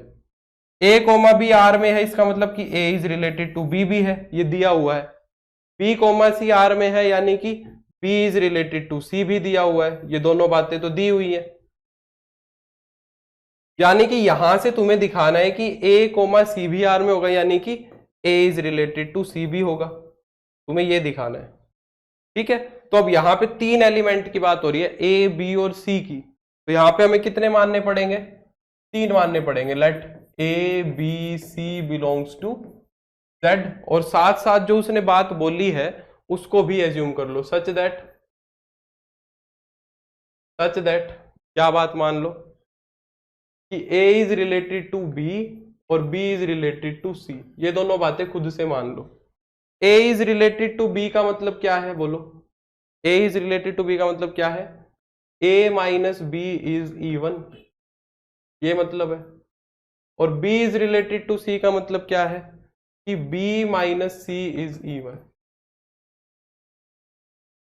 ए कोमा बी आर में है इसका मतलब कि ए इज रिलेटेड टू बी भी है, ये दिया हुआ है। बी कोमा सी आर में है यानी कि बी इज रिलेटेड टू सी भी दिया हुआ है, ये दोनों बातें तो दी हुई है। यानी कि यहां से तुम्हें दिखाना है कि ए कोमा सी भी आर में होगा, यानी कि ए इज रिलेटेड टू सी भी होगा, तुम्हें ये दिखाना है, ठीक है। तो अब यहां पे 3 एलिमेंट की बात हो रही है, ए बी और सी की, तो यहां पे हमें कितने मानने पड़ेंगे, 3 मानने पड़ेंगे। Let a b c belongs to z, और साथ साथ जो उसने बात बोली है उसको भी एज्यूम कर लो, सच दैट क्या बात मान लो कि A is related to B और B is related to C, ये दोनों बातें खुद से मान लो। A is related to B का मतलब क्या है, बोलो। A is related to B का मतलब क्या है, A minus b is even, ये मतलब है। और B is related to C का मतलब क्या है कि B minus C is even.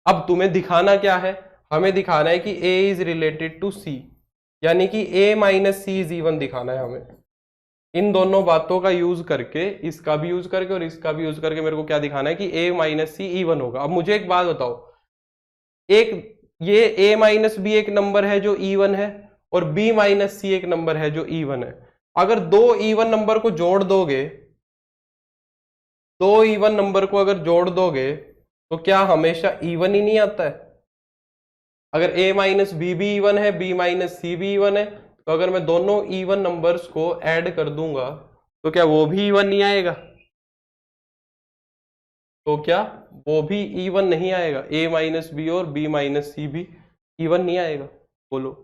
अब तुम्हें दिखाना क्या है, हमें दिखाना है कि a is related to c, यानी कि a minus c is even दिखाना है हमें। इन दोनों बातों का यूज करके, इसका भी यूज करके और इसका भी यूज करके मेरे को क्या दिखाना है कि a माइनस सी इवन होगा। अब मुझे एक बात बताओ, एक ये a माइनस बी एक नंबर है जो इवन है और b माइनस सी एक नंबर है जो इवन है। अगर दो इवन नंबर को जोड़ दोगे, दो इवन नंबर को अगर जोड़ दोगे तो क्या हमेशा इवन ही नहीं आता है? अगर a माइनस बी भी इवन है, b माइनस सी भी इवन है, तो अगर मैं दोनों इवन नंबर्स को ऐड कर दूंगा तो क्या वो भी इवन नहीं आएगा? तो क्या वो भी इवन नहीं आएगा? a माइनस बी और b माइनस सी भी इवन नहीं आएगा? बोलो।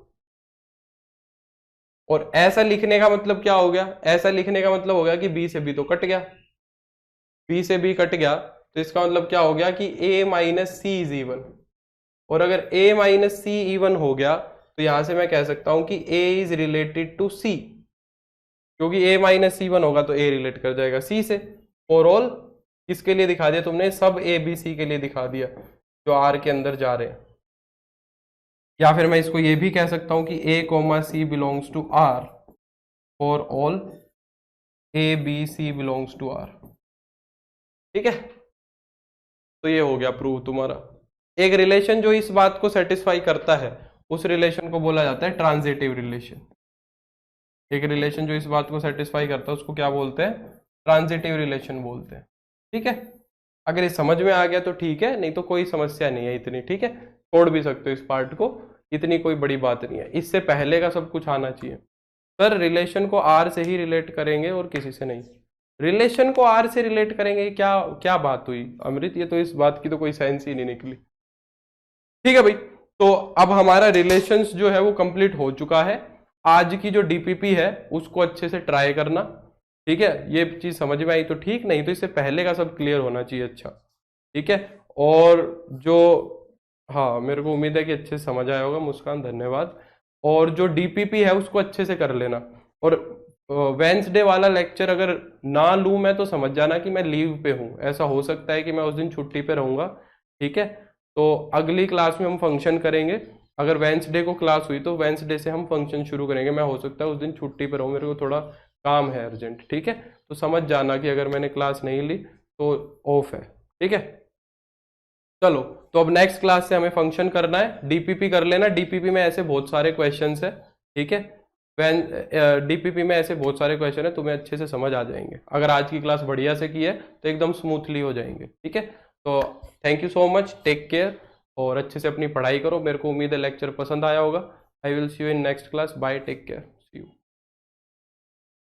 और ऐसा लिखने का मतलब क्या हो गया? ऐसा लिखने का मतलब हो गया कि b से b तो कट गया, b से b कट गया, तो इसका मतलब क्या हो गया कि a minus c is even. और अगर a माइनस सी इवन हो गया तो यहां से मैं कह सकता हूं कि a is related to c, क्योंकि a माइनस सी वन होगा तो a रिलेट कर जाएगा c से। फॉर ऑल किसके लिए दिखा दिया तुमने? सब a b c के लिए दिखा दिया जो r के अंदर जा रहे हैं। या फिर मैं इसको ये भी कह सकता हूं कि a comma C belongs to r for all a b c belongs to r। ठीक है, तो ये हो गया प्रूव तुम्हारा। एक रिलेशन जो इस बात को सेटिस्फाई करता है उस रिलेशन को बोला जाता है ट्रांजिटिव रिलेशन। एक रिलेशन जो इस बात को सेटिस्फाई करता है उसको क्या बोलते हैं? ट्रांजिटिव रिलेशन बोलते हैं। ठीक है, अगर ये समझ में आ गया तो ठीक है, नहीं तो कोई समस्या नहीं है इतनी। ठीक है, छोड़ भी सकते हो इस पार्ट को, इतनी कोई बड़ी बात नहीं है। इससे पहले का सब कुछ आना चाहिए। सर रिलेशन को आर से ही रिलेट करेंगे और किसी से नहीं। रिलेशन को आर से रिलेट करेंगे, क्या क्या बात हुई अमृत? ये तो इस बात की तो कोई सेंस ही नहीं निकली। ठीक है भाई, तो अब हमारा रिलेशंस जो है वो कंप्लीट हो चुका है। आज की जो डीपीपी है उसको अच्छे से ट्राई करना। ठीक है, ये चीज समझ में आई तो ठीक, नहीं तो इससे पहले का सब क्लियर होना चाहिए। अच्छा ठीक है, और जो, हाँ मेरे को उम्मीद है कि अच्छे से समझ आया होगा। मुस्कान धन्यवाद। और जो डीपीपी है उसको अच्छे से कर लेना। और वेंसडे वाला लेक्चर अगर ना लूँ मैं तो समझ जाना कि मैं लीव पे हूँ। ऐसा हो सकता है कि मैं उस दिन छुट्टी पे रहूंगा। ठीक है, तो अगली क्लास में हम फंक्शन करेंगे। अगर वेंसडे को क्लास हुई तो वेंसडे से हम फंक्शन शुरू करेंगे। मैं हो सकता है उस दिन छुट्टी पे रहूँ, मेरे को थोड़ा काम है अर्जेंट। ठीक है, तो समझ जाना कि अगर मैंने क्लास नहीं ली तो ऑफ है। ठीक है, चलो तो अब नेक्स्ट क्लास से हमें फंक्शन करना है। डीपीपी कर लेना, डीपीपी में ऐसे बहुत सारे क्वेश्चंस है। ठीक है, डीपीपी में ऐसे बहुत सारे क्वेश्चन है, तुम्हें अच्छे से समझ आ जाएंगे। अगर आज की क्लास बढ़िया से की है तो एकदम स्मूथली हो जाएंगे। ठीक है, तो thank you so much, take care और अच्छे से अपनी पढ़ाई करो। मेरे को उम्मीद है लेक्चर पसंद आया होगा। I will see you in next class. Bye, take care, see you.